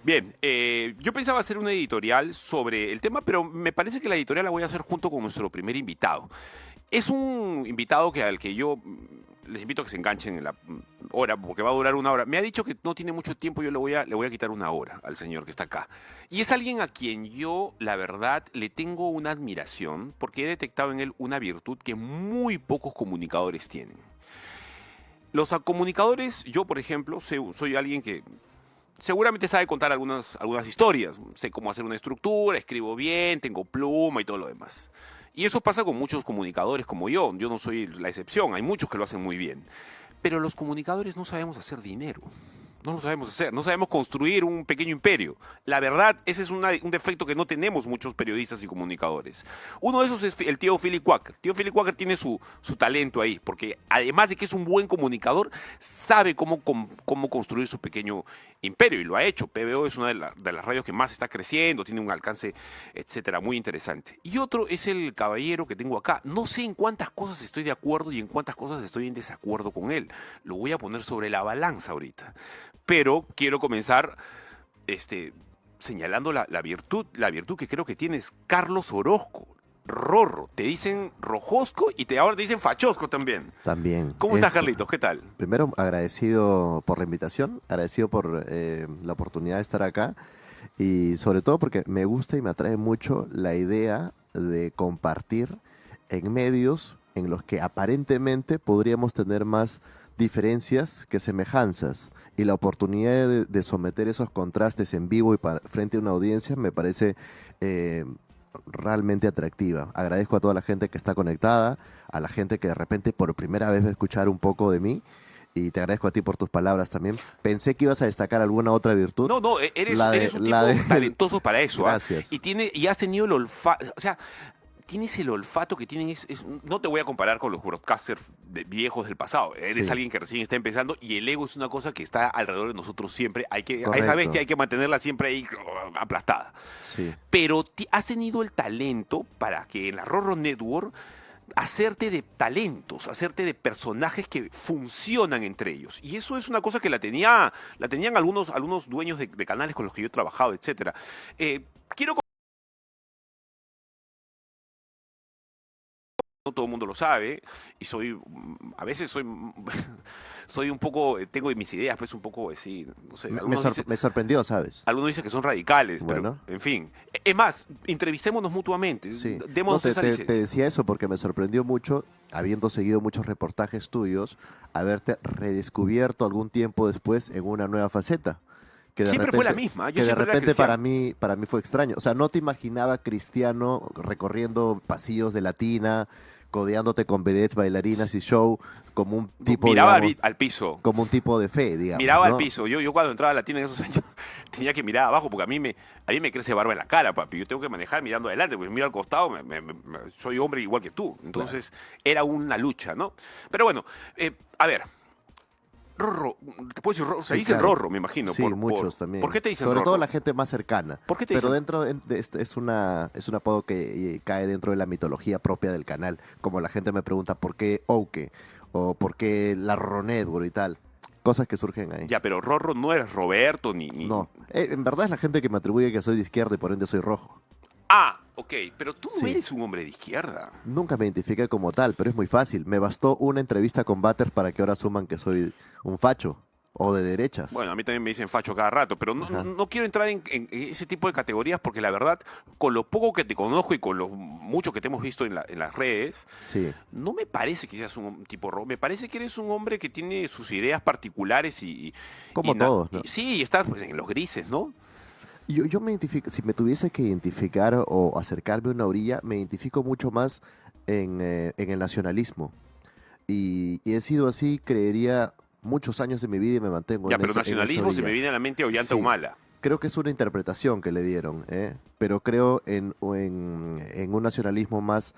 Bien, yo pensaba hacer una editorial sobre el tema, pero me parece que la editorial la voy a hacer junto con nuestro primer invitado. Es un invitado al que yo les invito a que se enganchen en la hora, porque va a durar una hora. Me ha dicho que no tiene mucho tiempo, yo le voy a quitar una hora al señor que está acá. Y es alguien a quien yo, la verdad, le tengo una admiración, porque he detectado en él una virtud que muy pocos comunicadores tienen. Los comunicadores, yo por ejemplo, soy alguien que seguramente sabe contar algunas historias. Sé cómo hacer una estructura, escribo bien, tengo pluma y todo lo demás. Y eso pasa con muchos comunicadores como yo. Yo no soy la excepción, hay muchos que lo hacen muy bien. Pero los comunicadores no sabemos hacer dinero. No lo sabemos hacer, no sabemos construir un pequeño imperio. La verdad, ese es un defecto que no tenemos muchos periodistas y comunicadores. Uno de esos es el tío Philip Quacker. Tío Philip Quacker tiene su talento ahí, porque además de que es un buen comunicador, sabe cómo construir su pequeño imperio y lo ha hecho. PBO es una de las radios que más está creciendo, tiene un alcance, etcétera, muy interesante. Y otro es el caballero que tengo acá. No sé en cuántas cosas estoy de acuerdo y en cuántas cosas estoy en desacuerdo con él. Lo voy a poner sobre la balanza ahorita. Pero quiero comenzar señalando la virtud que creo que tienes, Carlos Orozco. Rorro, te dicen Rojosco y ahora te dicen Fachosco también. También. ¿Cómo estás, Carlitos? ¿Qué tal? Primero, agradecido por la invitación, agradecido por la oportunidad de estar acá y sobre todo porque me gusta y me atrae mucho la idea de compartir en medios en los que aparentemente podríamos tener más diferencias que semejanzas y la oportunidad de someter esos contrastes en vivo y frente a una audiencia me parece eh, realmente atractiva. Agradezco a toda la gente que está conectada, a la gente que de repente por primera vez va a escuchar un poco de mí y te agradezco a ti por tus palabras también. Pensé que ibas a destacar alguna otra virtud. No, no, eres un La tipo de... talentoso para eso, ¿ah? Gracias. Y has tenido el olfato, o sea, tienes el olfato que tienen, no te voy a comparar con los broadcasters viejos del pasado. Eres Sí, alguien que recién está empezando y el ego es una cosa que está alrededor de nosotros siempre. A esa bestia correcto. hay que mantenerla siempre ahí aplastada. Sí. Pero has tenido el talento para que en la Rorro Network hacerte de talentos, hacerte de personajes que funcionan entre ellos. Y eso es una cosa que la tenían algunos dueños de canales con los que yo he trabajado, etcétera. Quiero no todo el mundo lo sabe y a veces soy un poco, tengo mis ideas, pues un poco, sí, no sé, Me sorprendió, ¿sabes? algunos dicen que son radicales, pero Bueno, en fin. Es más, entrevistémonos mutuamente, sí. No, démonos te, esa te- te licencia. decía eso porque me sorprendió mucho, habiendo seguido muchos reportajes tuyos, haberte redescubierto algún tiempo después en una nueva faceta. Que de Siempre fue la repente, misma, yo que de siempre era repente cristiano. para mí fue extraño. O sea, no te imaginaba cristiano recorriendo pasillos de Latina, codeándote con vedettes, bailarinas y show, como un tipo, Miraba digamos, al piso, como un tipo de fe, digamos, miraba al ¿no? piso. Yo cuando entraba a la tienda en esos años tenía que mirar abajo porque a mí me crece barba en la cara, papi. Yo tengo que manejar mirando adelante, porque miro al costado, soy hombre igual que tú. Claro. Entonces era una lucha, ¿no? Pero bueno, a ver, Rorro, te puedo decir Rorro, te Sí, dicen claro. Rorro, me imagino. Sí, muchos ¿Por qué también. te dicen Sobre todo Rorro? la gente más cercana. ¿Por qué te Pero dicen? de este es un apodo que cae dentro de la mitología propia del canal. Como la gente me pregunta por qué Ouke o por qué la Rorro Network y tal. Cosas que surgen ahí. Ya, pero Rorro no eres Roberto No, en verdad es la gente que me atribuye que soy de izquierda y por ende soy rojo. Ah, ok, pero tú no Sí, eres un hombre de izquierda. nunca me identifiqué como tal, pero es muy fácil. Me bastó una entrevista con Butter para que ahora asuman que soy un facho o de derechas. Bueno, a mí también me dicen facho cada rato, pero no, Ajá. no quiero entrar en ese tipo de categorías porque la verdad, con lo poco que te conozco y con lo mucho que te hemos visto en las redes, Sí, no me parece que seas un tipo rojo. Me parece que eres un hombre que tiene sus ideas particulares como todos, ¿no? sí, estás pues, en los grises, ¿no? Yo me identifico, si me tuviese que identificar o acercarme a una orilla, me identifico mucho más en el nacionalismo. Y he sido así, creería, muchos años de mi vida y me mantengo Ya, pero en esa nacionalismo se me orilla. viene a la mente Ollanta Sí, Humala. creo que es una interpretación que le dieron, ¿eh? Pero creo en un nacionalismo más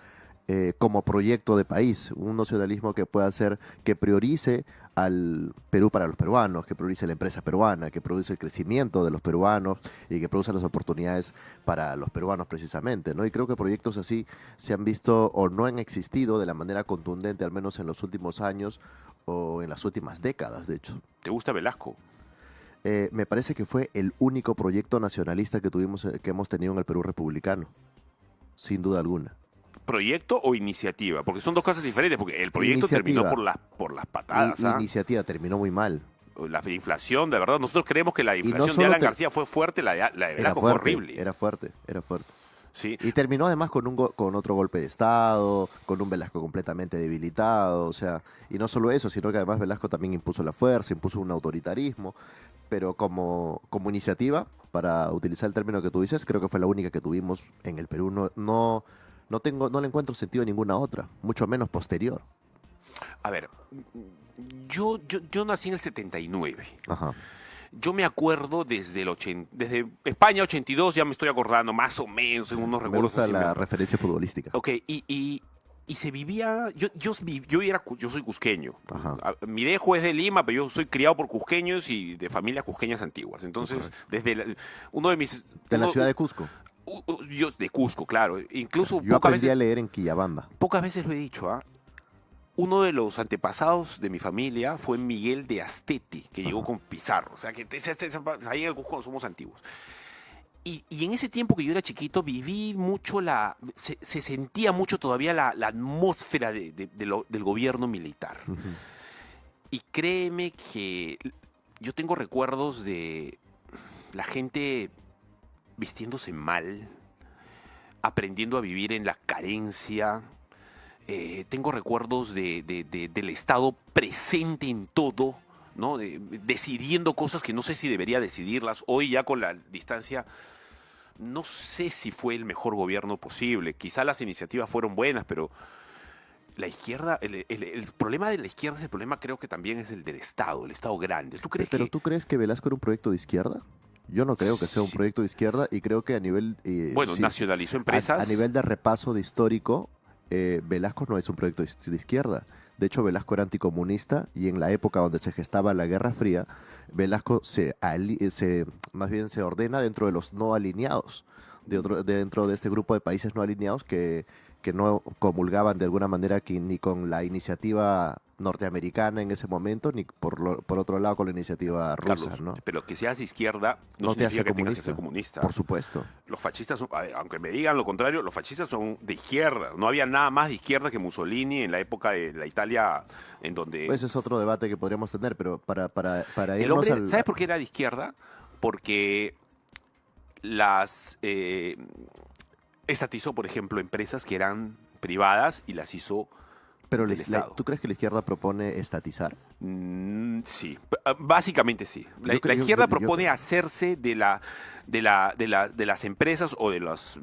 como proyecto de país, un nacionalismo que pueda hacer, que priorice al Perú para los peruanos, que priorice la empresa peruana, que priorice el crecimiento de los peruanos y que produce las oportunidades para los peruanos precisamente, ¿no? Y creo que proyectos así se han visto o no han existido de la manera contundente, al menos en los últimos años o en las últimas décadas, de hecho. ¿Te gusta Velasco? Me parece que fue el único proyecto nacionalista que tuvimos, que hemos tenido en el Perú republicano, sin duda alguna. ¿Proyecto o iniciativa? Porque son dos cosas diferentes, porque el proyecto terminó Iniciativa. por las patadas, ¿ah? Iniciativa terminó muy mal. La inflación, de verdad, nosotros creemos que la Y no inflación de solo Alan te- García fue fuerte, la de Era Velasco fue fuerte, horrible. era fuerte, era fuerte. Sí. Y terminó además con con otro golpe de Estado, con un Velasco completamente debilitado, o sea, y no solo eso, sino que además Velasco también impuso la fuerza, impuso un autoritarismo, pero como iniciativa, para utilizar el término que tú dices, creo que fue la única que tuvimos en el Perú. No le encuentro sentido a ninguna otra, mucho menos posterior. A ver, yo nací en el 79. Ajá. Yo me acuerdo desde España 82, ya me estoy acordando más o menos en unos Me recuerdos gusta así. la referencia futbolística. Ok, y se vivía, yo soy cusqueño. Ajá. Mi dejo es de Lima, pero yo soy criado por cusqueños y de familias cusqueñas antiguas. Entonces, uno de mis... De la uno- ciudad de Cusco. Yo de Cusco, claro. Incluso Yo aprendí a leer en Quillabamba. pocas veces lo he dicho, ¿ah? Uno de los antepasados de mi familia fue Miguel de Astete, que llegó con Pizarro. O sea, que ahí en el Cusco somos antiguos. Y en ese tiempo que yo era chiquito viví mucho se sentía mucho todavía la atmósfera del gobierno militar. Y créeme que yo tengo recuerdos de la gente vistiéndose mal, aprendiendo a vivir en la carencia. Tengo recuerdos del Estado presente en todo, ¿no? Decidiendo cosas que no sé si debería decidirlas. Hoy ya con la distancia, no sé si fue el mejor gobierno posible. Quizá las iniciativas fueron buenas, pero la izquierda, el problema de la izquierda es el problema, creo que también es el el Estado grande. ¿Tú crees ¿Pero que... tú crees que Velasco era un proyecto de izquierda? Yo no creo que sea un Sí. proyecto de izquierda y creo que a nivel... Bueno, sí, nacionalizó empresas. a nivel de repaso de histórico, Velasco no es un proyecto de izquierda. De hecho, Velasco era anticomunista y en la época donde se gestaba la Guerra Fría, Velasco más bien se ordena dentro de los no alineados, dentro de este grupo de países no alineados que no comulgaban de alguna manera ni con la iniciativa norteamericana en ese momento, ni por otro lado con la iniciativa rusa, Carlos, ¿no? pero que seas de izquierda no, No te hace significa que tengas que ser comunista. comunista. Por supuesto. Los fascistas, a ver, aunque me digan lo contrario, los fascistas son de izquierda. No había nada más de izquierda que Mussolini en la época de la Italia en donde... Ese es otro debate que podríamos tener, pero para el irnos hombre, al... ¿sabes por qué era de izquierda? Porque estatizó, por ejemplo, empresas que eran privadas y las hizo Pero del Estado. ¿tú crees que la izquierda propone estatizar? Sí, básicamente sí. La Yo creo- yo- izquierda yo- yo- propone hacerse de las empresas o de los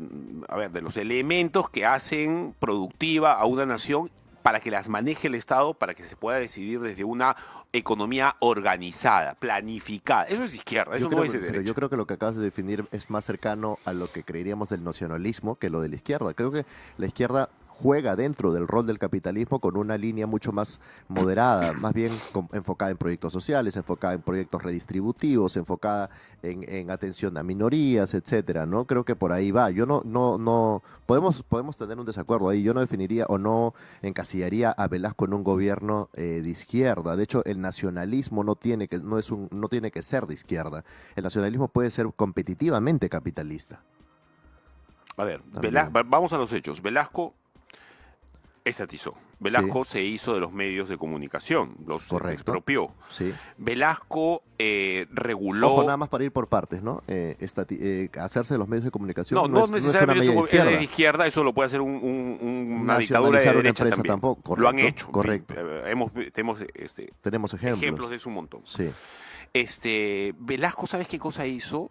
elementos que hacen productiva a una nación para que las maneje el Estado, para que se pueda decidir desde una economía organizada, planificada. Eso es de izquierda, eso no es de Pero derecha. yo creo que lo que acabas de definir es más cercano a lo que creeríamos del nacionalismo que lo de la izquierda. Creo que la izquierda juega dentro del rol del capitalismo con una línea mucho más moderada, más bien enfocada en proyectos sociales, enfocada en proyectos redistributivos, enfocada en atención a minorías, etcétera, ¿no? Creo que por ahí va. Yo no podemos tener un desacuerdo ahí. Yo no definiría o no encasillaría a Velasco en un gobierno de izquierda. De hecho, el nacionalismo no tiene que ser de izquierda. El nacionalismo puede ser competitivamente capitalista. A ver, También. vamos a los hechos. Velasco estatizó. Velasco se hizo de los medios de comunicación, los Correcto. expropió. Sí. Velasco reguló... Ojo, nada más para ir por partes, ¿no? Hacerse de los medios de comunicación No, no es una necesariamente medida de es izquierda. de izquierda, eso lo puede hacer una dictadura de Nacionalizar una derecha empresa también. tampoco, Lo han correcto, hecho. correcto. Tenemos Tenemos ejemplos. ejemplos de eso un montón. Sí. Velasco, ¿sabes qué cosa hizo?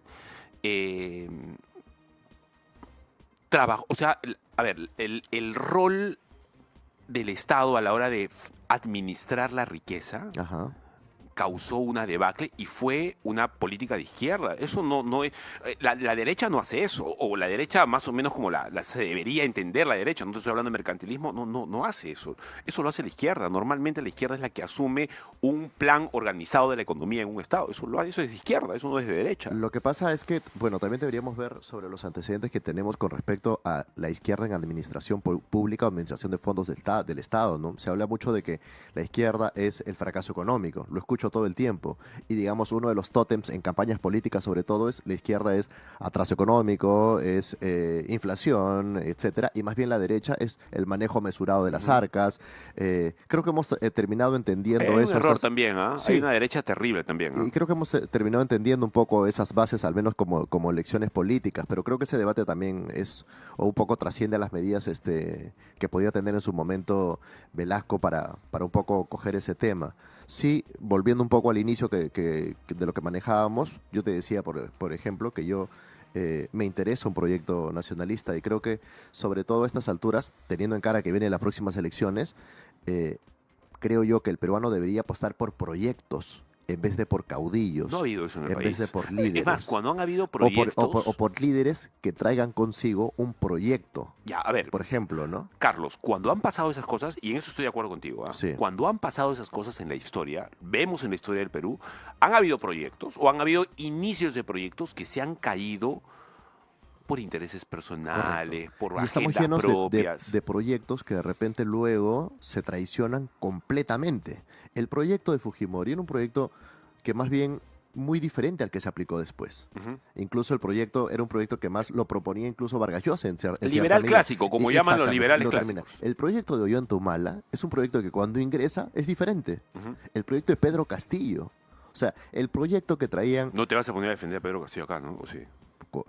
O sea, a ver, el rol del Estado a la hora de administrar la riqueza Ajá. causó una debacle y fue una política de izquierda. Eso no es... La derecha no hace eso, o la derecha más o menos como se debería entender la derecha, no estoy hablando de mercantilismo, no hace eso. Eso lo hace la izquierda. Normalmente la izquierda es la que asume un plan organizado de la economía en un Estado. Eso es de izquierda, eso no es de derecha. Lo que pasa es que, bueno, también deberíamos ver sobre los antecedentes que tenemos con respecto a la izquierda en administración pública o administración de fondos del Estado, ¿no? Se habla mucho de que la izquierda es el fracaso económico. Lo escucho dicho todo el tiempo. Y digamos, uno de los tótems en campañas políticas, sobre todo, es la izquierda es atraso económico, es inflación, etcétera, y más bien la derecha es el manejo mesurado de las arcas. Creo que hemos terminado entendiendo Hay un eso. error también, ¿ah? Hay Sí, una derecha terrible también, y ¿ah? creo que hemos terminado entendiendo un poco esas bases, al menos como lecciones políticas, pero creo que ese debate también es, o un poco trasciende a las medidas que podía tener en su momento Velasco para un poco coger ese tema. Sí, volviendo un poco al inicio de lo que manejábamos, yo te decía, por ejemplo, que yo me interesa un proyecto nacionalista y creo que sobre todo a estas alturas, teniendo en cara que vienen las próximas elecciones, eh, creo yo que el peruano debería apostar por proyectos en vez de por No ha caudillos, habido eso en el en vez de país. por Es más, líderes. cuando han habido O proyectos... por líderes que traigan consigo un proyecto, Ya, a ver, por ejemplo, ¿no? Carlos, cuando han pasado esas cosas, y en eso estoy de acuerdo contigo, ¿ah? Sí, Cuando han pasado esas cosas en la historia, vemos en la historia del Perú, han habido proyectos o han habido inicios de proyectos que se han caído por intereses correcto. personales, por Y estamos agendas llenos propias. de proyectos que de repente luego se traicionan completamente. El proyecto de Fujimori era un proyecto que más bien muy diferente al que se aplicó después. Ujú. Incluso el proyecto era un proyecto que más lo proponía incluso Vargas Llosa en cierta Liberal medida. clásico, como llaman los Exactamente, y liberales lo termina. clásicos. El proyecto de Ollanta Humala es un proyecto que cuando ingresa es diferente. Ujú. El proyecto de Pedro Castillo. O sea, el proyecto que traían, No te vas a poner a defender a Pedro Castillo acá, ¿no? ¿O sí?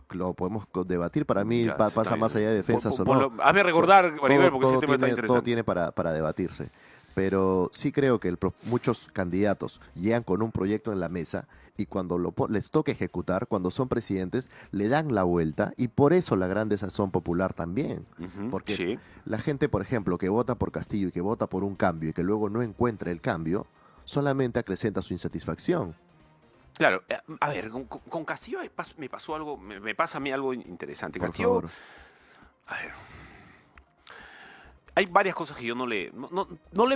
lo podemos debatir, para mí Ya, pasa está más bien. allá de defensas o no. Ponlo- hazme recordar, Maribel, porque ese tema está todo interesante. tiene para debatirse. Pero sí creo que muchos candidatos llegan con un proyecto en la mesa y cuando les toca ejecutar, cuando son presidentes, le dan la vuelta y por eso la gran desazón popular también. Ujú, Porque sí. la gente, por ejemplo, que vota por Castillo y que vota por un cambio y que luego no encuentra el cambio, solamente acrecenta su insatisfacción. Claro, a ver, con Castillo me pasó algo, me pasa a mí algo interesante. Por Castillo, favor. a ver, hay varias cosas que yo no le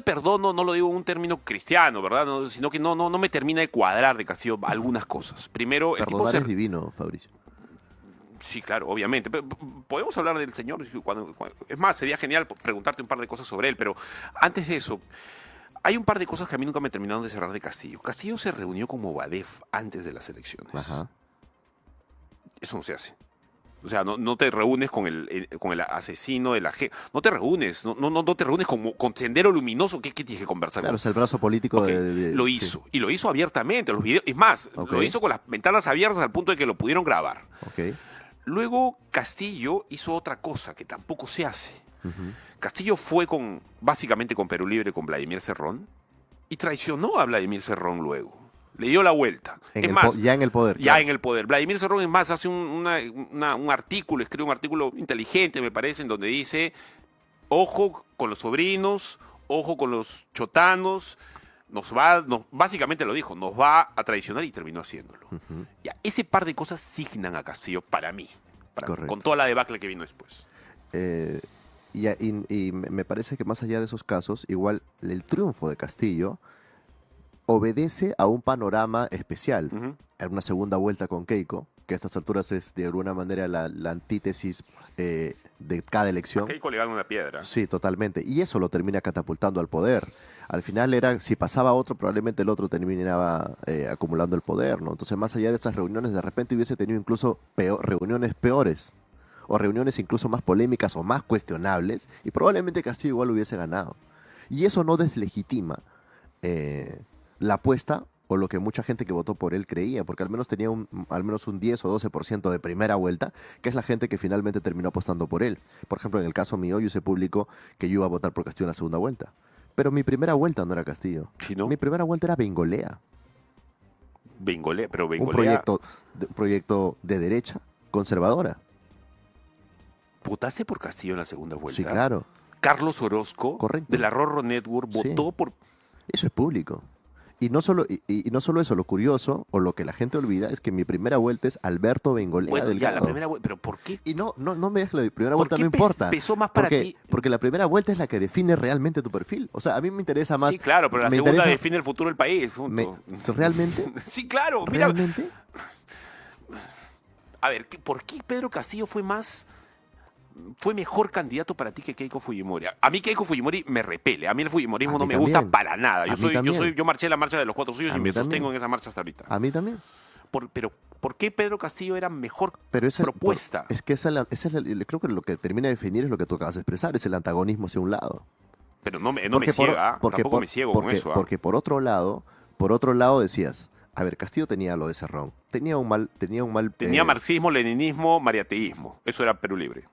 perdono, no lo digo en un término cristiano, ¿verdad? Sino que no me termina de cuadrar de Castillo algunas cosas. Primero, el tipo Perdonar es divino, Fabricio. Sí, claro, obviamente. Pero podemos hablar del señor. Es más, sería genial preguntarte un par de cosas sobre él, pero antes de eso, hay un par de cosas que a mí nunca me terminaron de cerrar de Castillo. Castillo se reunió con Movadef antes de las elecciones. Ajá. Eso no se hace. O sea, no te reúnes con con el asesino de la gente. No te reúnes, no te reúnes con Sendero Luminoso. ¿Qué tienes que conversar Claro, con? es el brazo político Ok, lo sí. hizo. Y lo hizo abiertamente. Los videos, es más, Ok. lo hizo con las ventanas abiertas al punto de que lo pudieron grabar. Ok. Luego Castillo hizo otra cosa que tampoco se hace. Ujú. Castillo fue básicamente con Perú Libre, con Vladimir Cerrón, y traicionó a Vladimir Cerrón luego. Le dio la vuelta. Es más, Ya en el poder. ya claro. en el poder. Vladimir Cerrón, es más, hace un artículo, escribe un artículo inteligente, me parece, en donde dice, ojo con los sobrinos, ojo con los chotanos, básicamente lo dijo, nos va a traicionar y terminó haciéndolo. Ujú. Ya, ese par de cosas signan a Castillo para mí, Correcto. con toda la debacle que vino después. Eh, y me parece que más allá de esos casos, igual el triunfo de Castillo obedece a un panorama especial. Ujú. En una segunda vuelta con Keiko, que a estas alturas es de alguna manera la antítesis de cada elección. Keiko le gana una piedra. Sí, totalmente. Y eso lo termina catapultando al poder. Al final era, si pasaba otro, probablemente el otro terminaba acumulando el poder, ¿no? Entonces, más allá de esas reuniones, de repente hubiese tenido incluso reuniones peores, o reuniones incluso más polémicas o más cuestionables, y probablemente Castillo igual hubiese ganado. Y eso no deslegitima la apuesta o lo que mucha gente que votó por él creía, porque al menos tenía al menos un 10 o 12% de primera vuelta, que es la gente que finalmente terminó apostando por él. Por ejemplo, en el caso mío, yo hice público que yo iba a votar por Castillo en la segunda vuelta. Pero mi primera vuelta no era Castillo. ¿Sí, no? Mi primera vuelta era Bengolea. Pero Un Bengolea. proyecto de derecha, conservadora. ¿Votaste por Castillo en la segunda vuelta? Sí, claro. Carlos Orozco, Correcto. de la Rorro Network, Sí. votó por... Eso es público. Y no solo, y no solo eso, lo curioso, o lo que la gente olvida, es que mi primera vuelta es Alberto Bengolea Bueno, ya Delgado. la primera vuelta. ¿Pero por qué? Y no me digas que la primera ¿Por vuelta qué no importa. pesó más para porque, ti? Porque la primera vuelta es la que define realmente tu perfil. O sea, a mí me interesa más. Sí, claro, pero la me segunda interesa- define el futuro del país. punto. ¿Realmente? Sí, claro. Mira, ¿Realmente? a ver, ¿por qué Pedro Castillo fue más fue mejor candidato para ti que Keiko Fujimori? A mí Keiko Fujimori me repele. A mí el fujimorismo A no mí me gusta también. para nada. A mí también. Yo marché la marcha de los 4 suyos A y mí me también. sostengo en esa marcha hasta ahorita. A mí también. Pero, ¿por qué Pedro Castillo era mejor Pero propuesta? es que creo que lo que termina de definir es lo que tú acabas de expresar, es el antagonismo hacia un lado. Pero no me Porque ciega, tampoco me ciego con eso. porque por otro lado decías, a ver, Castillo tenía lo de Cerrón, tenía un mal, Tenía marxismo, leninismo, mariateísmo. Eso era Perú Libre.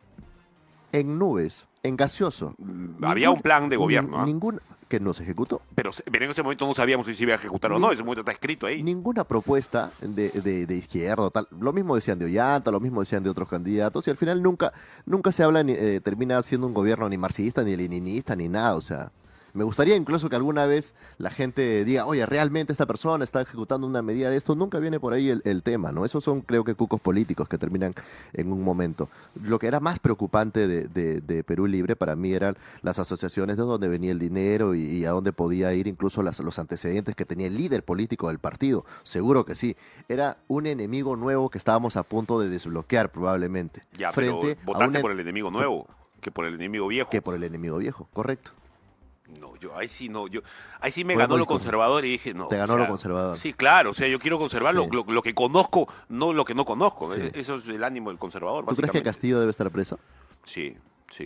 en nubes, en gaseoso. Había un plan de gobierno. Ningún que no se ejecutó. Pero en ese momento no sabíamos si se iba a ejecutar o no. En ese momento está escrito ahí. Ninguna propuesta de izquierda o tal. Lo mismo decían de Ollanta, lo mismo decían de otros candidatos, y al final nunca se habla, termina siendo un gobierno ni marxista, ni leninista, ni nada. O sea, me gustaría incluso que alguna vez la gente diga, oye, realmente esta persona está ejecutando una medida de esto. Nunca viene por ahí el tema, ¿no? Esos son, creo que, cucos políticos que terminan en un momento. Lo que era más preocupante de Perú Libre para mí eran las asociaciones de dónde venía el dinero y a dónde podía ir, incluso los antecedentes que tenía el líder político del partido. Seguro que sí. Era un enemigo nuevo que estábamos a punto de desbloquear probablemente. Ya, frente pero votaste a por el enemigo nuevo que por el enemigo viejo. que por el enemigo viejo, correcto. No, ahí sí no, ahí sí me Bueno, ganó lo y con- conservador y dije, no. Te ganó o sea, lo conservador. Sí, claro, o sea, yo quiero conservar Sí. lo que conozco, no lo que no conozco. Sí. Eso es el ánimo del conservador, ¿Tú crees que básicamente. Castillo debe estar preso? Sí,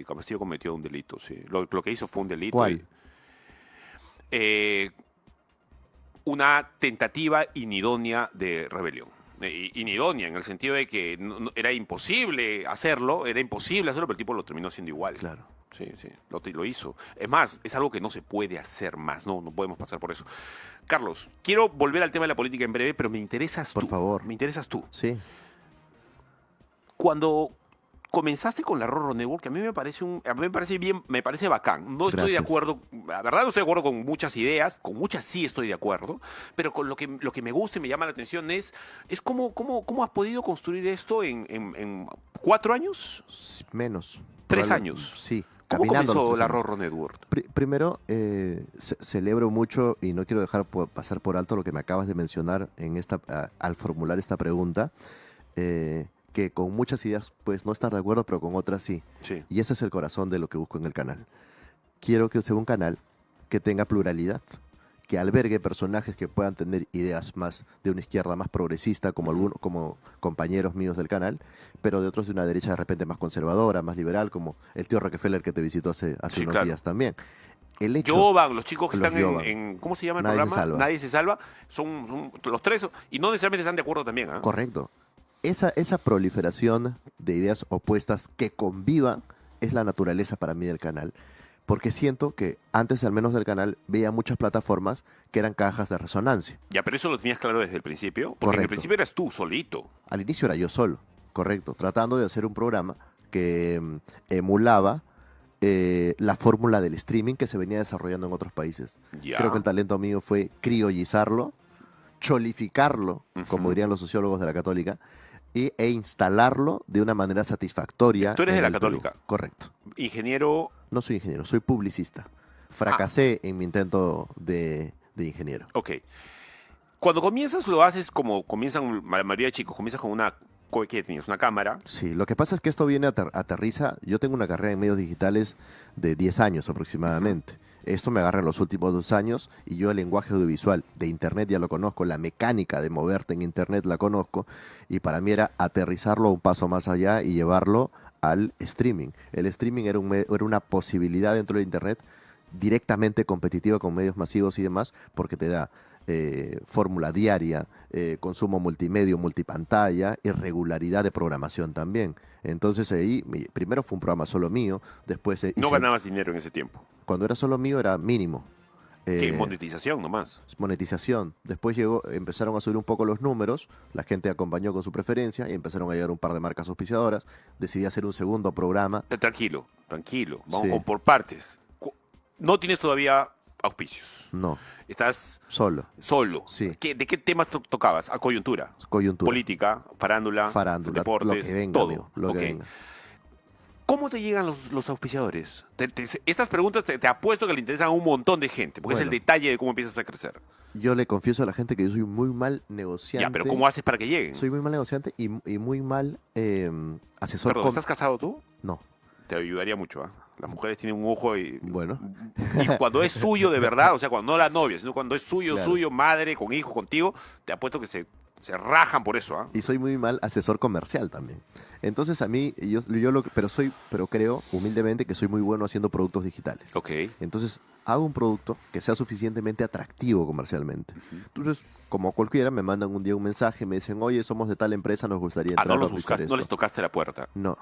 Castillo cometió un delito, sí. Lo que hizo fue un delito. ¿Cuál? Una tentativa inidónea de rebelión. Inidónea en el sentido de que era imposible hacerlo, pero el tipo lo terminó haciendo igual. Claro. Sí, lo hizo. Es más, es algo que no se puede hacer más, no podemos pasar por eso. Carlos, quiero volver al tema de la política en breve, pero me interesas tú. Por favor. Me interesas tú. Sí. Cuando comenzaste con la Rorro Network, a mí me parece bien, me parece bacán. No estoy de Gracias. acuerdo, la verdad no estoy de acuerdo con muchas ideas, con muchas sí estoy de acuerdo, pero con lo que me gusta y me llama la atención es cómo has podido construir esto en 4 años, Sí, menos. 3 Probable- años. Sí. ¿Cómo caminando comenzó los 3 la años. Rorro Network? Primero, celebro mucho y no quiero dejar pasar por alto lo que me acabas de mencionar al formular esta pregunta, que con muchas ideas pues no estar de acuerdo, pero con otras sí. Sí. Y ese es el corazón de lo que busco en el canal. Quiero que sea un canal que tenga pluralidad, que albergue personajes que puedan tener ideas más de una izquierda más progresista, como compañeros míos del canal, pero de otros de una derecha de repente más conservadora, más liberal, como el tío Rockefeller que te visitó hace Sí, unos claro. días también. El hecho, Jovan, los chicos que los están Jovan. en ¿cómo se llama el Nadie se programa? salva. Nadie se salva. Son los tres, y no necesariamente están de acuerdo también. ¿Ah? correcto, esa proliferación de ideas opuestas que convivan es la naturaleza para mí del canal. Porque siento que antes, al menos del canal, veía muchas plataformas que eran cajas de resonancia. Ya, pero eso lo tenías claro desde el principio. Porque en el Correcto. principio eras tú solito. Al inicio era yo solo, correcto, tratando de hacer un programa que emulaba la fórmula del streaming que se venía desarrollando en otros países. Ya. Creo que el talento mío fue criollizarlo, cholificarlo, como dirían los sociólogos de la Católica, e instalarlo de una manera satisfactoria. Tú eres de en la el Perú. Católica. Correcto. Ingeniero. No soy ingeniero, soy publicista. Fracasé en mi intento de ingeniero. Ok. Cuando comienzas, lo haces como comienzan la mayoría de chicos. Comienzas con una. ¿Qué tenías? Una cámara. Sí, lo que pasa es que esto viene aterriza. Yo tengo una carrera en medios digitales de 10 años aproximadamente. Esto me agarra en los últimos 2 años y yo el lenguaje audiovisual de Internet ya lo conozco, la mecánica de moverte en Internet la conozco y para mí era aterrizarlo un paso más allá y llevarlo al streaming. El streaming era una posibilidad dentro de Internet directamente competitiva con medios masivos y demás porque te da fórmula diaria, consumo multimedia, multipantalla y regularidad de programación también. Entonces ahí, primero fue un programa solo mío, después No ganabas dinero en ese tiempo. cuando era solo mío era mínimo. ¿Qué? Monetización nomás. Monetización. Después empezaron a subir un poco los números, la gente acompañó con su preferencia y empezaron a llegar un par de marcas auspiciadoras. Decidí hacer un segundo programa. Tranquilo. Vamos Sí. por partes. No tienes todavía auspicios. No, Estás solo. solo. Sí. ¿De qué temas tocabas? A coyuntura. Coyuntura. Política, farándula, Farándula, deportes, lo que venga, todo. amigo, lo Ok. que venga. ¿Cómo te llegan los auspiciadores? Estas preguntas te apuesto que le interesan a un montón de gente, porque es el Bueno. detalle de cómo empiezas a crecer. Yo le confieso a la gente que yo soy muy mal negociante. Ya, pero ¿cómo haces para que lleguen? Soy muy mal negociante y muy mal asesor. Perdón, ¿estás casado tú? No. Te ayudaría mucho, ¿ah? Las mujeres tienen un ojo Bueno, y cuando es suyo de verdad, o sea, cuando no la novia, sino cuando es suyo, claro. suyo, madre, con hijo, contigo, te apuesto que se rajan por eso, ¿ah? Y soy muy mal asesor comercial también. Entonces a mí, pero creo humildemente que soy muy bueno haciendo productos digitales. Ok. Entonces hago un producto que sea suficientemente atractivo comercialmente. Entonces, como cualquiera, me mandan un día un mensaje, me dicen, oye, somos de tal empresa, nos gustaría Ah, entrar no a los auspiciar buscaste, no les esto. tocaste la puerta. No.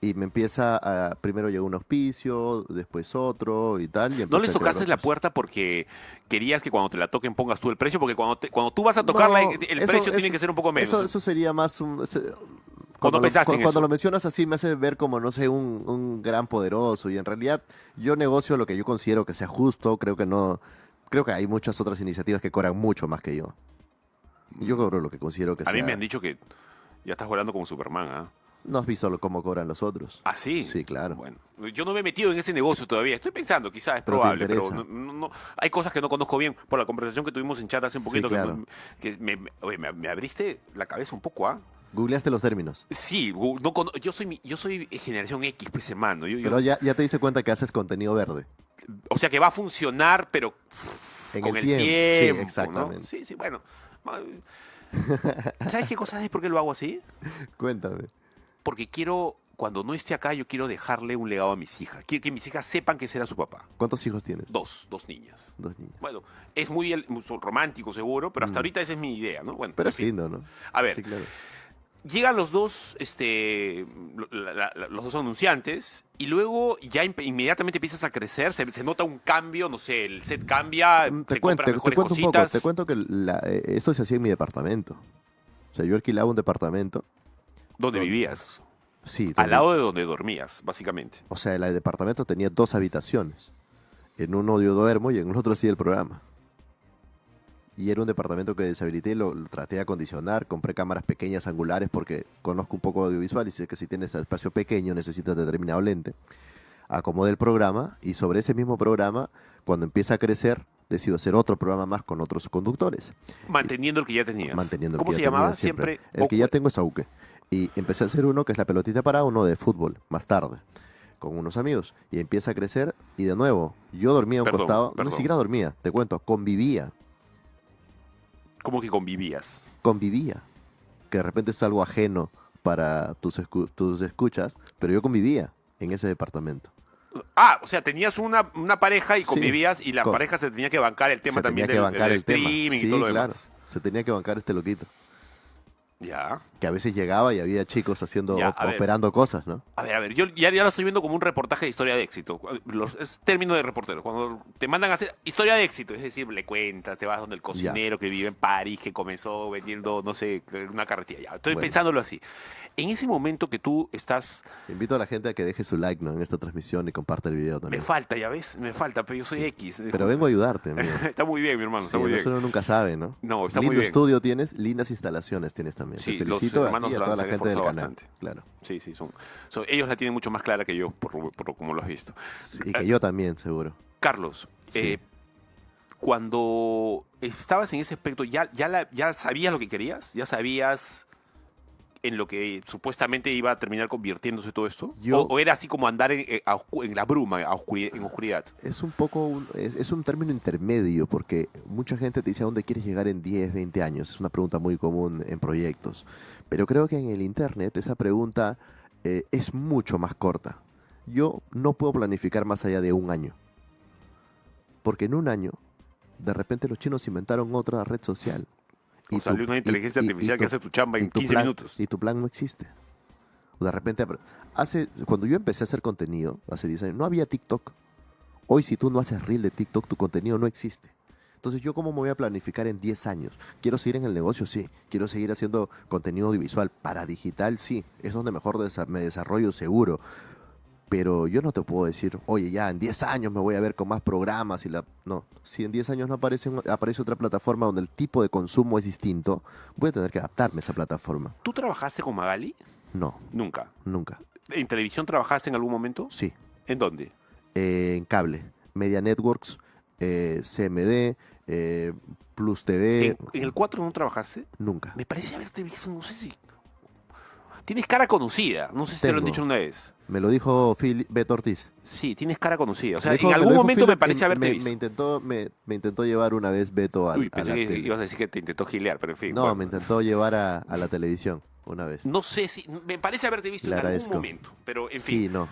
Y me empieza a, primero llega un auspicio, después otro y tal, y No empieza les a crear tocaste la auspicios. puerta porque querías que cuando te la toquen pongas tú el precio, porque cuando tú vas a tocarla, No, el precio tiene que ser un poco menos. eso sería más ¿O no pensaste en cuando eso? lo mencionas así me hace ver como, no sé, un gran poderoso. Y en realidad yo negocio lo que yo considero que sea justo. Creo que no. Creo que hay muchas otras iniciativas que cobran mucho más que yo. Yo cobro lo que considero que A mí me han sea. dicho que ya estás volando como Superman, ¿ah? ¿No has visto cómo cobran los otros? ¿Ah, sí? Sí, claro. Bueno, yo no me he metido en ese negocio todavía. Estoy pensando, quizás es Pero te probable, pero interesa. hay cosas que no conozco bien por la conversación que tuvimos en chat hace un Sí, poquito claro. oye, me abriste la cabeza un poco, ¿ah? Googleaste los términos. Sí, yo soy generación X, pues hermano. Pero ya te diste cuenta que haces contenido verde. O sea que va a funcionar, pero En con el el tiempo. Sí, tiempo, ¿no? exactamente. Sí, sí, bueno. Ma- ¿Sabes qué cosa es por qué lo hago así? Cuéntame. Porque quiero, cuando no esté acá, yo quiero dejarle un legado a mis hijas. Quiero que mis hijas sepan que será su papá. ¿Cuántos hijos tienes? Dos niñas. Dos niños. Bueno, es muy romántico seguro, pero hasta Mm. ahorita esa es mi idea, ¿no? Bueno, Pero en es fin. lindo, ¿no? A ver, Sí, claro. llegan los dos, los dos anunciantes, y luego ya inmediatamente empiezas a crecer, se nota un cambio, no sé, el set cambia, te compras Te mejores cuento un poco. Te cositas. cuento que esto se hacía en mi departamento. O sea, yo alquilaba un departamento. ¿Dónde Donde, vivías? sí, Al lado de donde dormías, básicamente. o sea, el departamento tenía dos habitaciones. En uno yo duermo y en el otro hacía el programa. Y era un departamento que deshabilité, lo traté de acondicionar, compré cámaras pequeñas angulares porque conozco un poco de audiovisual y sé que si tienes espacio pequeño necesitas determinado lente. Acomodé el programa y sobre ese mismo programa, cuando empieza a crecer, decido hacer otro programa más con otros conductores, Manteniendo el que ya tenías. manteniendo el ¿Cómo que se ya tenía llamaba? siempre. Siempre. El que ya tengo es Auque. Y empecé a hacer uno que es la pelotita para uno de fútbol, más tarde, con unos amigos. Y empieza a crecer y de nuevo, yo dormía a un Perdón, costado, perdón. ni siquiera dormía, te cuento, convivía, ¿Cómo que convivías? convivía. Que de repente es algo ajeno para tus escuchas, pero yo convivía en ese departamento. Ah, o sea, tenías una pareja y Sí, convivías y la con- pareja se tenía que bancar el tema se también tenía que bancar del el tema. streaming y Sí, todo lo claro, demás. se tenía que bancar este loquito. Ya. Que a veces llegaba y había chicos haciendo, Ya, a ver. operando cosas, ¿no? A ver, yo ya lo estoy viendo como un reportaje de historia de éxito. Es término de reportero. Cuando te mandan a hacer historia de éxito, es decir, le cuentas, te vas donde el cocinero que vive en París, que comenzó vendiendo, no sé, una carretilla. Ya, estoy Bueno. pensándolo así. En ese momento que tú estás. Invito a la gente a que deje su like, ¿no? En esta transmisión y comparte el video Me también. falta, ya ves, me falta, pero yo soy Sí. X. Pero vengo a ayudarte, amigo. Está muy bien, mi hermano, Sí, está muy bien. uno nunca sabe, ¿no? No, está muy Lindo bien. estudio tienes, lindas instalaciones tienes también. Sí, Te los felicito a hermanos ti y a lo toda han- la se han gente del esforzado canal. bastante. Claro. Sí, sí, ellos la tienen mucho más clara que yo, por como lo has visto. Sí, y que yo también, seguro. Carlos, Sí. cuando estabas en ese aspecto, ¿ya sabías lo que querías? ¿Ya sabías en lo que supuestamente iba a terminar convirtiéndose todo esto? Yo- ¿O era así como andar en la bruma, en oscuridad? Es un poco, es un término intermedio porque mucha gente te dice a dónde quieres llegar en 10, 20 años. Es una pregunta muy común en proyectos. Pero creo que en el Internet esa pregunta es mucho más corta. Yo no puedo planificar más allá de un año. Porque en un año, de repente los chinos inventaron otra red social. O salió una inteligencia artificial que hace tu chamba en 15 minutos. Y tu plan no existe. O de repente, cuando yo empecé a hacer contenido, hace 10 años, no había TikTok. Hoy si tú no haces reel de TikTok, tu contenido no existe. Entonces, ¿yo cómo me voy a planificar en 10 años? ¿Quiero seguir en el negocio? Sí. ¿Quiero seguir haciendo contenido audiovisual? Para digital, sí. Es donde mejor me desarrollo seguro. Pero yo no te puedo decir, oye, ya en 10 años me voy a ver con más programas y la... No, si en 10 años no aparece otra plataforma donde el tipo de consumo es distinto, voy a tener que adaptarme a esa plataforma. ¿Tú trabajaste con Magali? No, Nunca. nunca. ¿En televisión trabajaste en algún momento? Sí, ¿En dónde? en cable, Media Networks, CMD, Plus TV, ¿En el 4 no trabajaste? nunca. Me parece haberte visto, no sé si... Tienes cara conocida. No sé si te lo han Tengo. dicho una vez. Me lo dijo Beto Ortiz. Sí, tienes cara conocida. O sea, Me dijo- en me lo algún dijo momento me Philip, parece haberte visto. me intentó llevar una vez Beto Uy, a pensé la que tele. ibas a decir que te intentó gilear, pero en fin. No, bueno. me intentó llevar a la televisión una vez. No sé si. Me parece haberte visto Le en algún agradezco. momento. Pero en fin. Sí, no.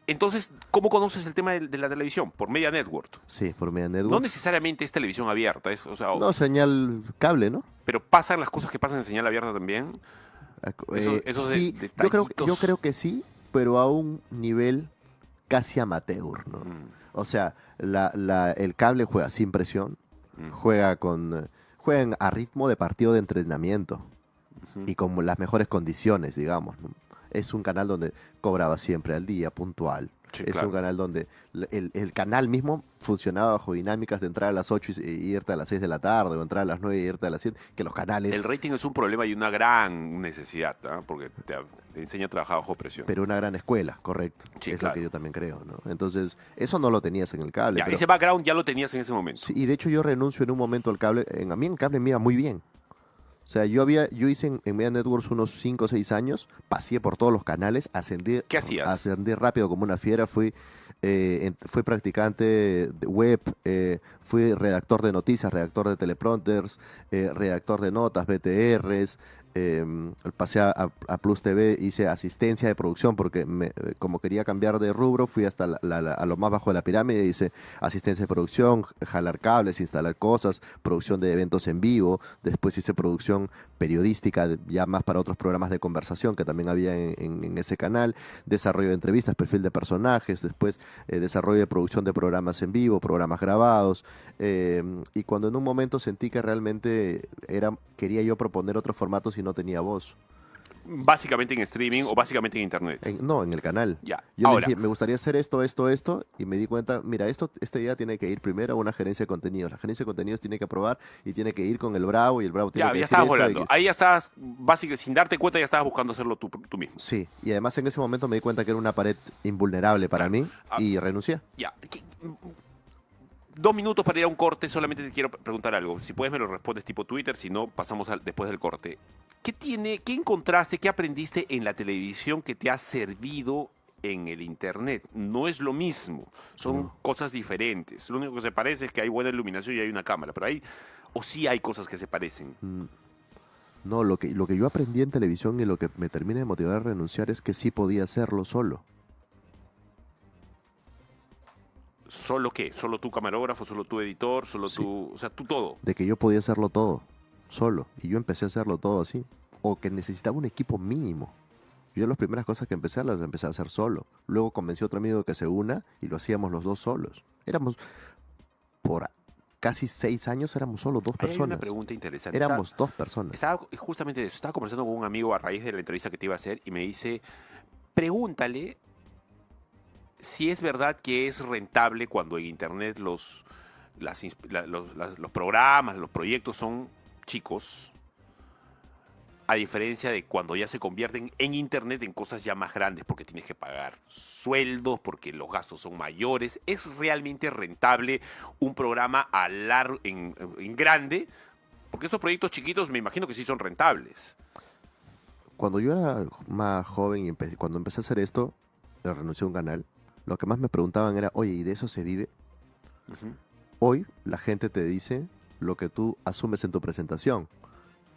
Entonces, ¿cómo conoces el tema de la televisión? Por Media Network. Sí, por Media No Network. necesariamente es televisión abierta, o sea, No, señal cable, ¿no? pero pasan las cosas que pasan en señal abierta también. Esos Sí, detallitos. yo creo que sí, pero a un nivel casi amateur, ¿no? O sea, el cable juega sin presión, juegan a ritmo de partido de entrenamiento y con las mejores condiciones, digamos, ¿no? Es un canal donde cobraba siempre al día, puntual. Sí, Es claro. un canal donde el canal mismo funcionaba bajo dinámicas de entrar a las 8 y irte a las 6 de la tarde, o entrar a las 9 y irte a las 7, que los canales, El rating es un problema y una gran necesidad, ¿ah? Porque te enseña a trabajar bajo presión. pero una gran escuela, correcto. Sí, es claro. lo que yo también creo, ¿no? Entonces, eso no lo tenías en el cable. Ya, pero- ese background ya lo tenías en ese momento. sí, y de hecho yo renuncio en un momento al cable. A mí el cable me iba muy bien. O sea, yo hice en Media Networks unos 5 o 6 años, pasé por todos los canales, ¿Qué hacías? ascendí rápido como una fiera, fui practicante de web, fui redactor de noticias, redactor de teleprompters, redactor de notas, BTRs, pasé a Plus TV, hice asistencia de producción porque como quería cambiar de rubro, fui hasta a lo más bajo de la pirámide, hice asistencia de producción, jalar cables, instalar cosas, producción de eventos en vivo, después hice producción periodística, ya más para otros programas de conversación que también había en ese canal, desarrollo de entrevistas, perfil de personajes, después desarrollo de producción de programas en vivo, programas grabados, y cuando en un momento sentí que realmente quería yo proponer otros formatos y no tenía voz. Básicamente en streaming o básicamente en internet. No, en el canal. Ya. Yo Ahora, le dije, me gustaría hacer esto, y me di cuenta, mira, esta idea tiene que ir primero a una gerencia de contenidos. La gerencia de contenidos tiene que aprobar y tiene que ir con el Bravo, y el Bravo tiene ya que decir estabas esto, volando. Ahí ya estabas, básicamente, sin darte cuenta, ya estabas buscando hacerlo tú mismo. Sí, y además en ese momento me di cuenta que era una pared invulnerable para mí Ah. y renuncié. Ya. 2 minutos para ir a un corte. Solamente te quiero preguntar algo. Si puedes, me lo respondes tipo Twitter. Si no, pasamos después del corte. ¿Qué encontraste, qué aprendiste en la televisión que te ha servido en el internet? No es lo mismo. Son cosas diferentes. Lo único que se parece es que hay buena iluminación y hay una cámara. Pero o sí hay cosas que se parecen. No, lo que yo aprendí en televisión y lo que me termina de motivar a renunciar es que sí podía hacerlo solo. ¿Solo qué? ¿Solo tu camarógrafo? ¿Solo tu editor? ¿Solo Sí. tú? O sea, tú todo. De que yo podía hacerlo todo, solo. Y yo empecé a hacerlo todo así. O que necesitaba un equipo mínimo. Yo las primeras cosas que las empecé a hacer solo. Luego convencí a otro amigo que se una y lo hacíamos los dos solos. Por casi 6 años, éramos solo 2 Ahí hay una personas. pregunta interesante. Éramos 2 personas. Estaba justamente de eso. Estaba conversando con un amigo a raíz de la entrevista que te iba a hacer y me dice, pregúntale si es verdad que es rentable cuando en internet los programas, los proyectos son chicos, a diferencia de cuando ya se convierten en internet en cosas ya más grandes, porque tienes que pagar sueldos, porque los gastos son mayores. ¿Es realmente rentable un programa en grande? Porque estos proyectos chiquitos me imagino que sí son rentables. Cuando yo era más joven y cuando empecé a hacer esto, renuncié a un canal, lo que más me preguntaban era, oye, ¿y de eso se vive? Ujú. Hoy la gente te dice lo que tú asumes en tu presentación,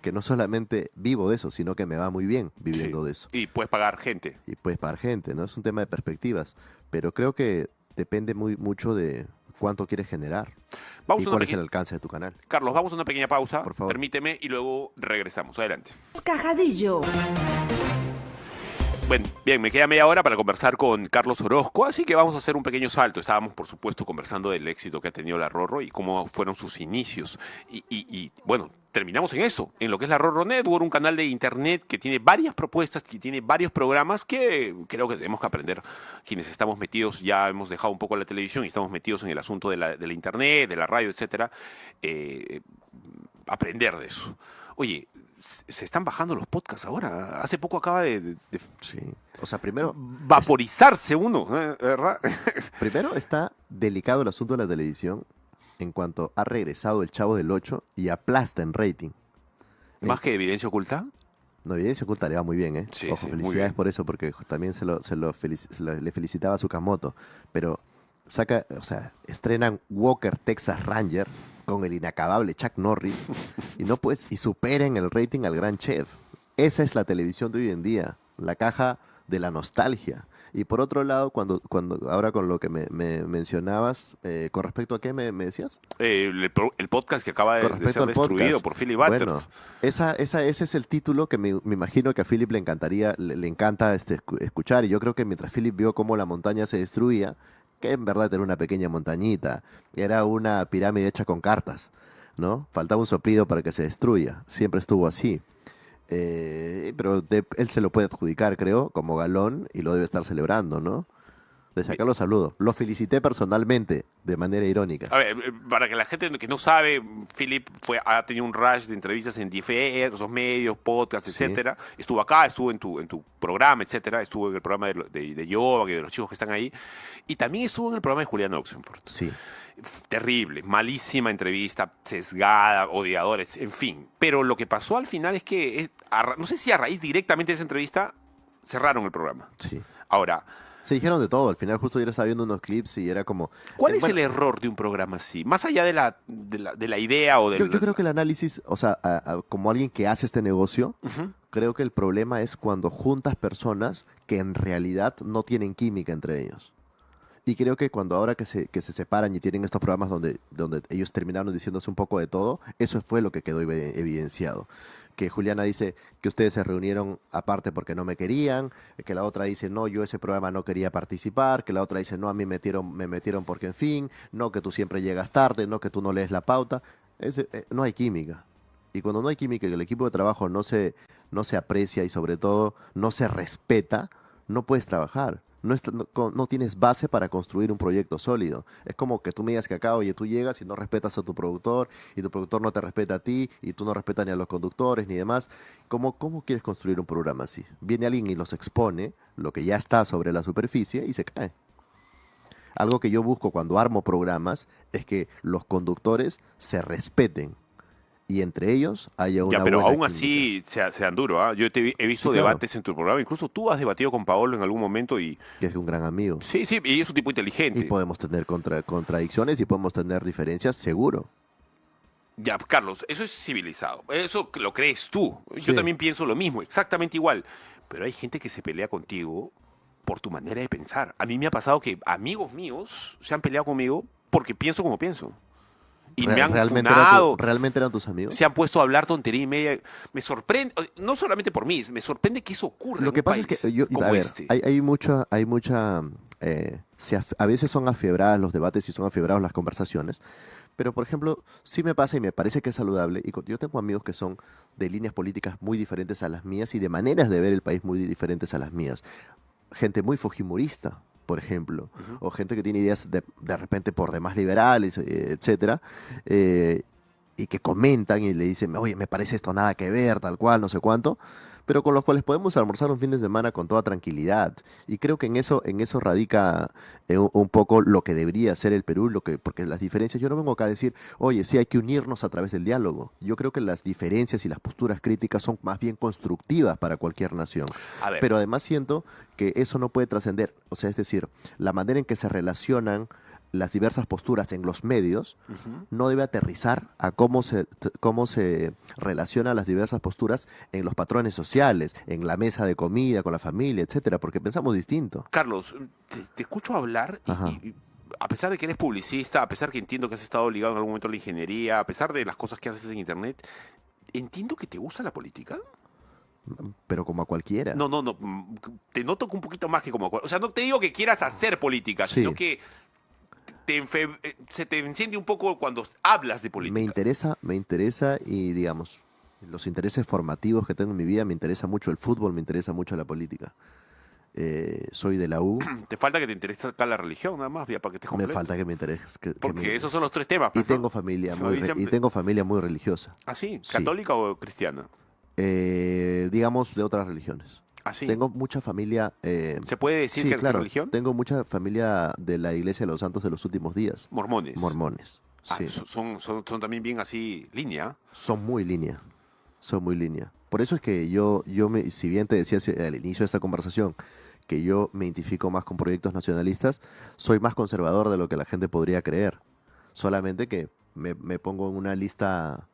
que no solamente vivo de eso, sino que me va muy bien viviendo Sí. de eso. Y puedes pagar gente. Y pues para gente, ¿no? Es un tema de perspectivas, pero creo que depende mucho de cuánto quieres generar Vamos y a una cuál es el pequeña... alcance de tu canal. Carlos, vamos a una pequeña pausa. Por favor. Permíteme y luego regresamos. Adelante. Cascajadillo. Bueno, bien, me queda media hora para conversar con Carlos Orozco, así que vamos a hacer un pequeño salto. Estábamos, por supuesto, conversando del éxito que ha tenido la Rorro y cómo fueron sus inicios. Y bueno, terminamos en eso, en lo que es la Rorro Network, un canal de internet que tiene varias propuestas, que tiene varios programas que creo que tenemos que aprender. Quienes estamos metidos, ya hemos dejado un poco la televisión y estamos metidos en el asunto de la internet, de la radio, etcétera, aprender de eso. Oye, se están bajando los podcasts ahora. Hace poco acaba de Sí. O sea, primero vaporizarse uno, ¿verdad? Primero está delicado el asunto de la televisión en cuanto ha regresado el Chavo del 8 y aplasta en rating. Más que evidencia oculta. No, Evidencia Oculta le va muy bien, ¿eh? Sí, Ojo, sí, muy felicidades bien. por eso, porque también le felicitaba a Tsukamoto. Pero o sea, estrenan Walker Texas Ranger con el inacabable Chuck Norris y superen el rating al Gran Chef. Esa es la televisión de hoy en día, la caja de la nostalgia. Y por otro lado, ahora con lo que me mencionabas, ¿con respecto a qué me decías? El podcast que acaba Con de respecto ser al destruido podcast, por Philly bueno, Butters. ese es el título que me imagino que a Philip le encantaría, le encanta escuchar. Y yo creo que mientras Philip vio cómo la montaña se destruía, que en verdad era una pequeña montañita, era una pirámide hecha con cartas, ¿no? Faltaba un soplido para que se destruya. Siempre estuvo así. Pero él se lo puede adjudicar, creo, como galón y lo debe estar celebrando, ¿no? Desde acá lo saludo. Lo felicité personalmente, de manera irónica. A ver, para que la gente que no sabe, Philip ha tenido un rush de entrevistas en diversos medios, podcasts, Sí, etcétera. Estuvo acá, estuvo en tu programa, etcétera. Estuvo en el programa de Yoga, y de los chicos que están ahí. Y también estuvo en el programa de Julián Oxenford. sí. Terrible, malísima entrevista, sesgada, odiadores, en fin. Pero lo que pasó al final es que, no sé si a raíz directamente de esa entrevista, cerraron el programa. Sí. Ahora, Se dijeron de todo. Al final justo yo estaba viendo unos clips y era como... ¿cuál es bueno, el error de un programa así? Más allá de la idea o yo del... creo que el análisis, o sea, como alguien que hace este negocio, Ujú. creo que el problema es cuando juntas personas que en realidad no tienen química entre ellos. Y creo que cuando ahora que se separan y tienen estos programas donde ellos terminaron diciéndose un poco de todo, eso fue lo que quedó evidenciado. Que Juliana dice que ustedes se reunieron aparte porque no me querían, que la otra dice, no, yo ese programa no quería participar, que la otra dice, no, a mí me metieron porque en fin, no, que tú siempre llegas tarde, no, que tú no lees la pauta. No hay química. Y cuando no hay química y el equipo de trabajo no se aprecia y sobre todo no se respeta, no puedes trabajar. No tienes base para construir un proyecto sólido. Es como que tú me digas que acá, oye, tú llegas y no respetas a tu productor, y tu productor no te respeta a ti, y tú no respetas ni a los conductores ni demás. ¿Cómo quieres construir un programa así? Viene alguien y los expone, lo que ya está sobre la superficie, y se cae. Algo que yo busco cuando armo programas es que los conductores se respeten y entre ellos haya Ya, una pero buena aún química. así sean duros, ¿ah? Yo he Sí, visto claro, debates en tu programa, incluso tú has debatido con Paolo en algún momento y que es un gran amigo. sí, sí, y es un tipo Y inteligente. podemos tener contradicciones y podemos tener diferencias, seguro. Ya, Carlos, eso es civilizado, eso lo crees tú. Yo Sí. también pienso lo mismo, exactamente igual. Pero hay gente que se pelea contigo por tu manera de pensar. A mí me ha pasado que amigos míos se han peleado conmigo porque pienso como pienso. Y me han funado, ¿Realmente eran tus se amigos? han puesto a hablar tontería y media. Me sorprende, no solamente por mí, me sorprende que eso ocurra Lo en que un pasa es que, país a como ver, este. a veces son afiebradas los debates y son afiebrados las conversaciones, pero por ejemplo, sí me pasa y me parece que es saludable, yo tengo amigos que son de líneas políticas muy diferentes a las mías y de maneras de ver el país muy diferentes a las mías. Gente muy fujimorista, por ejemplo, Ujú. o gente que tiene ideas de repente por demás liberales, etcétera, eh, y que comentan y le dicen, oye, me parece esto nada que ver, tal cual, no sé cuánto, pero con los cuales podemos almorzar un fin de semana con toda tranquilidad. Y creo que en eso radica un poco lo que debería ser el Perú, porque las diferencias, yo no vengo acá a decir, oye, sí hay que unirnos a través del diálogo. Yo creo que las diferencias y las posturas críticas son más bien constructivas para cualquier nación. A ver, Pero además siento que eso no puede trascender, o sea, es decir, la manera en que se relacionan las diversas posturas en los medios ujú. no debe aterrizar a cómo se relacionan las diversas posturas en los patrones sociales, en la mesa de comida, con la familia, etcétera, porque pensamos distinto. Carlos, te escucho hablar Ajá. y a pesar de que eres publicista, a pesar que entiendo que has estado ligado en algún momento a la ingeniería, a pesar de las cosas que haces en internet, entiendo que te gusta la política. Pero como a cualquiera. No, no, no. Te noto un poquito más que como... O sea, no te digo que quieras hacer política, sino Sí, que se te enciende un poco cuando hablas de política. me interesa y digamos, los intereses formativos que tengo en mi vida, me interesa mucho el fútbol, me interesa mucho la política. Soy de la U, Te falta que te interese acá la religión, nada más, ya para que estés me completo. falta que me interese. Porque esos son los tres temas, Y pues, ¿no? tengo familia Lo dicen- y tengo familia muy religiosa. ¿Ah, sí? Sí. ¿Católica o cristiana? Digamos, de otras religiones. ¿Ah, sí? Tengo mucha familia. ¿Se puede decir Sí, que qué claro. religión? Tengo mucha familia de la Iglesia de los Santos de los Últimos Días. Mormones. Mormones. Ah, Sí. son también bien así, línea. Son muy línea. Son muy línea. Por eso es que si bien te decía al inicio de esta conversación que yo me identifico más con proyectos nacionalistas, soy más conservador de lo que la gente podría creer. Solamente que me pongo en una lista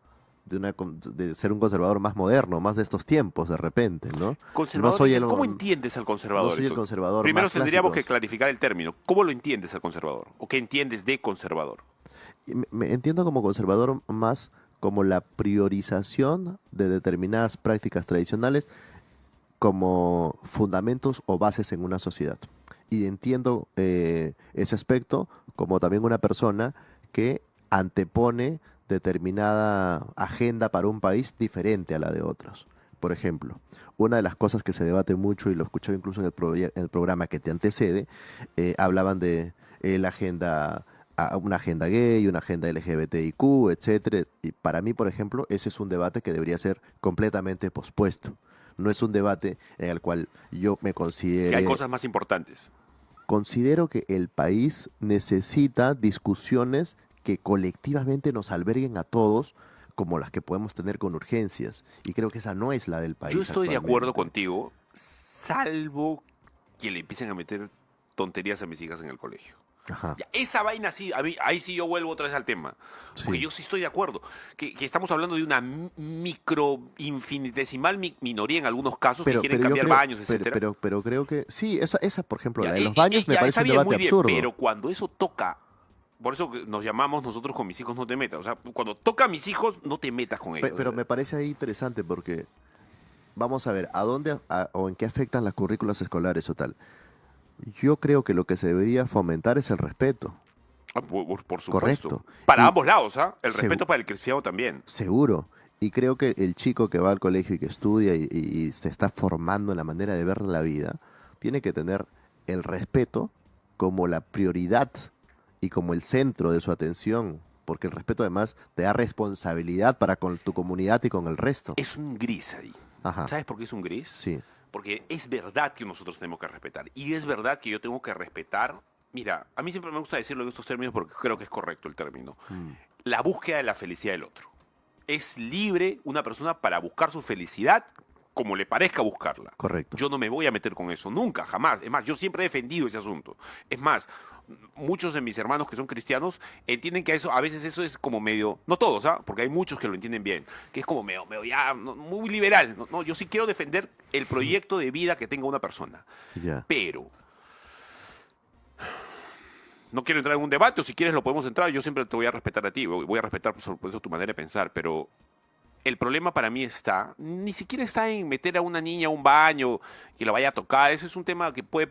de ser un conservador más moderno, más de estos tiempos, de repente, ¿no? No Conservador, soy el, ¿cómo entiendes al no conservador? soy el conservador Primero más tendríamos que clásico. clarificar el término. ¿Cómo lo entiendes al conservador? ¿O qué entiendes de conservador? Y me entiendo como conservador más como la priorización de determinadas prácticas tradicionales como fundamentos o bases en una sociedad. Y entiendo ese aspecto como también una persona que antepone determinada agenda para un país diferente a la de otros. Por ejemplo, una de las cosas que se debate mucho, y lo escuché incluso en el programa que te antecede, hablaban de la agenda, una agenda gay, una agenda LGBTIQ, etcétera. Y para mí, por ejemplo, ese es un debate que debería ser completamente pospuesto. No es un debate en el cual yo me Que hay considere. cosas más importantes. Considero que el país necesita discusiones que colectivamente nos alberguen a todos, como las que podemos tener con urgencias. Y creo que esa no es la del Yo país estoy de acuerdo actualmente. contigo, salvo que le empiecen a meter tonterías a mis hijas en el colegio. Ajá, Ya, esa vaina sí, ahí sí yo vuelvo otra vez al tema. Porque sí. yo sí estoy de acuerdo. Que estamos hablando de una micro, infinitesimal minoría en algunos casos que quieren Pero yo cambiar creo, baños, etcétera. pero creo que sí, esa, por ejemplo, Ya, la de los baños me ya parece está un bien, debate muy bien, absurdo. pero cuando eso toca, por eso que nos llamamos nosotros con mis hijos no te metas. O sea, cuando toca a mis hijos, no te metas con ellos. Pero me parece ahí interesante porque vamos a ver, o en qué afectan las currículas escolares o tal. Yo creo que lo que se debería fomentar es el respeto, Por supuesto. correcto. Para Y ambos lados, ¿ah? El segu- respeto para el cristiano también. seguro. Y creo que el chico que va al colegio y que estudia y se está formando en la manera de ver la vida, tiene que tener el respeto como la prioridad y como el centro de su atención, porque el respeto además te da responsabilidad para con tu comunidad y con el resto. Es un gris ahí. Ajá, ¿Sabes por qué es un gris? sí, Porque es verdad que nosotros tenemos que respetar. Y es verdad que yo tengo que respetar. Mira, a mí siempre me gusta decirlo en estos términos porque creo que es correcto el término. mm, La búsqueda de la felicidad del otro. Es libre una persona para buscar su felicidad como le parezca buscarla. correcto. Yo no me voy a meter con eso, nunca, jamás. Es más, yo siempre he defendido ese asunto. Es más, muchos de mis hermanos que son cristianos entienden que eso, a veces eso es como medio, no todos, ¿ah? Porque hay muchos que lo entienden bien, que es como medio ya, muy liberal. No, no, yo sí quiero defender el proyecto de vida que tenga una persona. Ya, Pero no quiero entrar en un debate, o si quieres lo podemos entrar, yo siempre te voy a respetar a ti, voy a respetar por eso tu manera de pensar, pero el problema para mí ni siquiera está en meter a una niña a un baño, que la vaya a tocar, eso es un tema que puede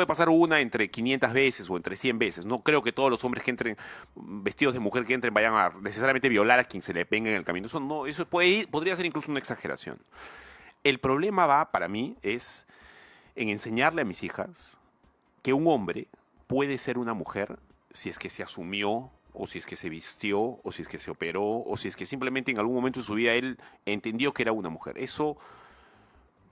pasar una entre 500 veces o entre 100 veces. No creo que todos los hombres que entren vestidos de mujer que entren vayan a necesariamente violar a quien se le venga en el camino. Eso no, eso podría ser incluso una exageración. El problema para mí, es en enseñarle a mis hijas que un hombre puede ser una mujer si es que se asumió, o si es que se vistió, o si es que se operó, o si es que simplemente en algún momento de su vida él entendió que era una mujer. Eso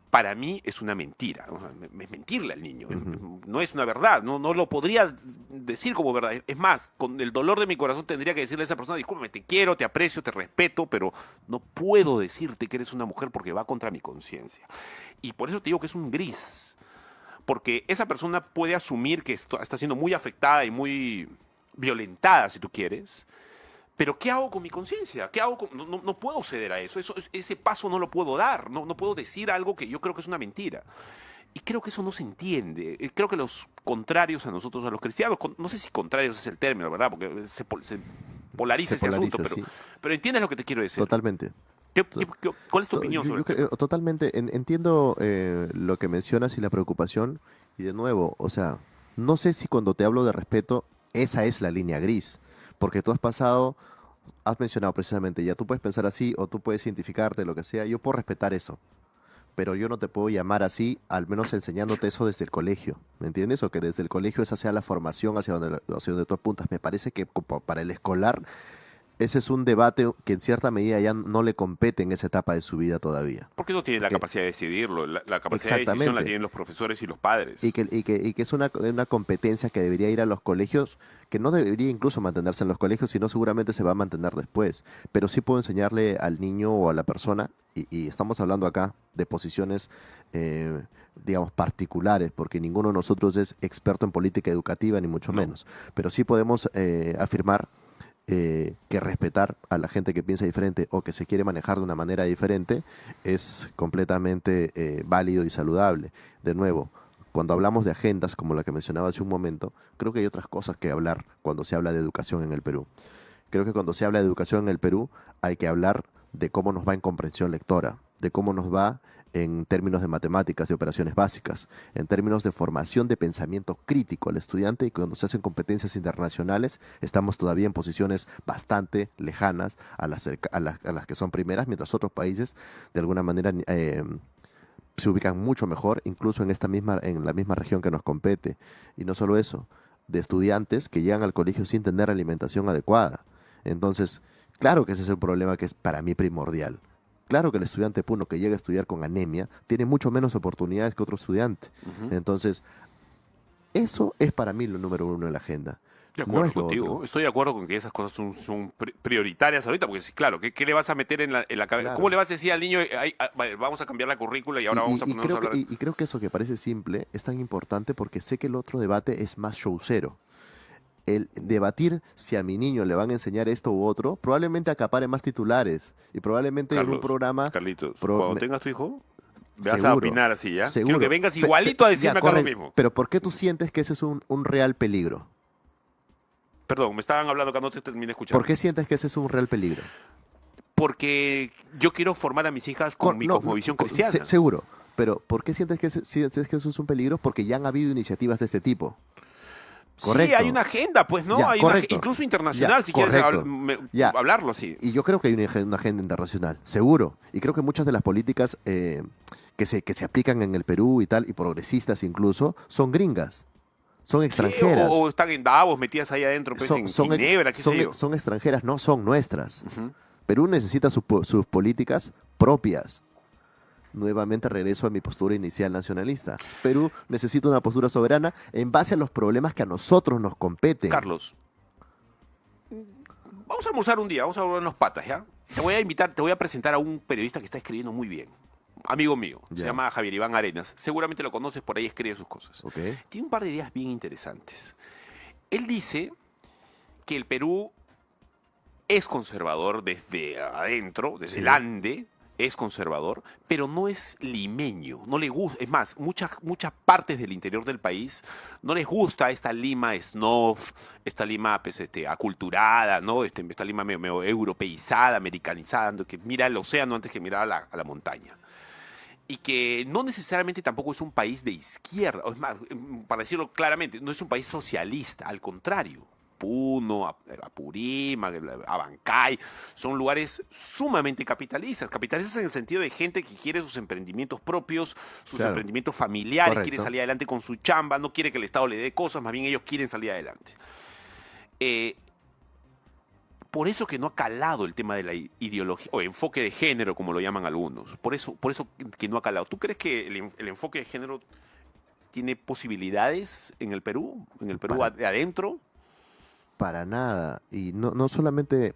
para mí es una mentira. O sea, es mentirle al niño. ujú, No es una verdad. No, no lo podría decir como verdad. Es más, con el dolor de mi corazón tendría que decirle a esa persona, discúlpame, te quiero, te aprecio, te respeto, pero no puedo decirte que eres una mujer porque va contra mi conciencia. Y por eso te digo que es un gris. Porque esa persona puede asumir que está siendo muy afectada y muy violentada, si tú quieres. Pero ¿qué hago con mi conciencia? ¿Qué hago no puedo ceder a eso. Ese paso no lo puedo dar. No puedo decir algo que yo creo que es una mentira. Y creo que eso no se entiende. Creo que los contrarios a nosotros, a los cristianos, no sé si contrarios es el término, ¿verdad? Porque se polariza se este asunto, polariza, sí, pero entiendes lo que te quiero decir. totalmente. ¿Cuál es tu opinión sobre Yo el tema? creo, totalmente, entiendo lo que mencionas y la preocupación, y de nuevo, o sea, no sé si cuando te hablo de respeto, esa es la línea gris, porque tú has mencionado precisamente, ya tú puedes pensar así, o tú puedes identificarte, lo que sea, yo puedo respetar eso, pero yo no te puedo llamar así, al menos enseñándote eso desde el colegio, ¿me entiendes? O que desde el colegio esa sea la formación hacia donde tú apuntas. Me parece que como para el escolar ese es un debate que en cierta medida ya no le compete en esa etapa de su vida todavía. Porque no tiene la Porque, capacidad de decidirlo. La capacidad de decisión la exactamente. tienen los profesores y los padres. Y que es una competencia que debería ir a los colegios, que no debería incluso mantenerse en los colegios, sino seguramente se va a mantener después. Pero sí puedo enseñarle al niño o a la persona, y estamos hablando acá de posiciones, eh, digamos, particulares, porque ninguno de nosotros es experto en política educativa, ni mucho No. menos. Pero sí podemos afirmar que respetar a la gente que piensa diferente o que se quiere manejar de una manera diferente es completamente válido y saludable. De nuevo, cuando hablamos de agendas como la que mencionaba hace un momento, creo que hay otras cosas que hablar cuando se habla de educación en el Perú. Creo que cuando se habla de educación en el Perú hay que hablar de cómo nos va en comprensión lectora, de cómo nos va en términos de matemáticas, de operaciones básicas, en términos de formación de pensamiento crítico al estudiante, y cuando se hacen competencias internacionales estamos todavía en posiciones bastante lejanas a las que son primeras, mientras otros países de alguna manera se ubican mucho mejor, incluso en la misma región que nos compete. Y no solo eso, de estudiantes que llegan al colegio sin tener alimentación adecuada. Entonces, claro que ese es el problema que es para mí primordial. Claro que el estudiante puno que llega a estudiar con anemia tiene mucho menos oportunidades que otro estudiante. Ujú. Entonces, eso es para mí lo número uno en la agenda. De No acuerdo es lo contigo. otro. Estoy de acuerdo con que esas cosas son prioritarias ahorita, porque sí, claro, ¿qué le vas a meter en la cabeza? ¿Cómo Claro. le vas a decir al niño, "Ay, vale, vamos a cambiar la currícula y Y, ahora vamos a y- y ponernos a creo que, hablar"? y creo que eso que parece simple es tan importante porque sé que el otro debate es más showcero. El debatir si a mi niño le van a enseñar esto u otro, probablemente acapare más titulares y probablemente en un Carlos, programa, Carlitos, pro- cuando me- tengas tu hijo, vas a seguro, opinar así, ¿ya? Quiero que seguro. vengas igualito a Ya, decirme acá lo correcto. mismo. Pero ¿por qué tú sientes que ese es un real peligro? Perdón, me estaban hablando acá, no te terminé de ¿Por escuchar. qué sientes que ese es un real peligro? Porque yo quiero formar a mis hijas con mi No, no, cosmovisión cristiana. seguro. Pero ¿por qué sientes que eso es un peligro? Porque ya han habido iniciativas de este tipo. Sí, hay Correcto. una agenda, pues, ¿no? Ya, Hay correcto. incluso Ya, internacional, si quieres correcto. Ya. hablarlo así. Y yo creo que hay una agenda internacional, seguro. Y creo que muchas de las políticas que se aplican en el Perú y tal, y progresistas incluso, son gringas, son Sí, o extranjeras. están en Davos, metidas ahí adentro, pues, Son, en son, ex- Ginebra, qué sé yo. son extranjeras, no son nuestras. Ujú. Perú necesita sus políticas propias. Nuevamente regreso a mi postura inicial nacionalista. Perú necesita una postura soberana en base a los problemas que a nosotros nos competen. Carlos, vamos a almorzar un día, vamos a volver los patas, ¿ya? Te voy a invitar, te voy a presentar a un periodista que está escribiendo muy bien. Amigo mío, se Ya. llama Javier Iván Arenas. Seguramente lo conoces, por ahí escribe sus cosas. ¿Ok? Tiene un par de ideas bien interesantes. Él dice que el Perú es conservador desde adentro, desde Sí. el Ande, es conservador, pero no es limeño, no le gusta. Es más, muchas partes del interior del país no les gusta esta Lima snob, esta Lima pues, aculturada, ¿no? Esta Lima medio europeizada, americanizada, que mira el océano antes que mirar a la montaña. Y que no necesariamente tampoco es un país de izquierda, o es más, para decirlo claramente, no es un país socialista, al contrario. Puno, Apurímac, Abancay, son lugares sumamente capitalistas. Capitalistas en el sentido de gente que quiere sus emprendimientos propios, sus Claro. emprendimientos familiares, quiere Correcto. salir adelante con su chamba, no quiere que el Estado le dé cosas, más bien ellos quieren salir adelante. Eh, por eso que no ha calado el tema de la ideología, o enfoque de género, como lo llaman algunos. Por eso que no ha calado. ¿Tú crees que el enfoque de género tiene posibilidades en el Perú? ¿En el Perú Para- de adentro? Para nada. Y no solamente,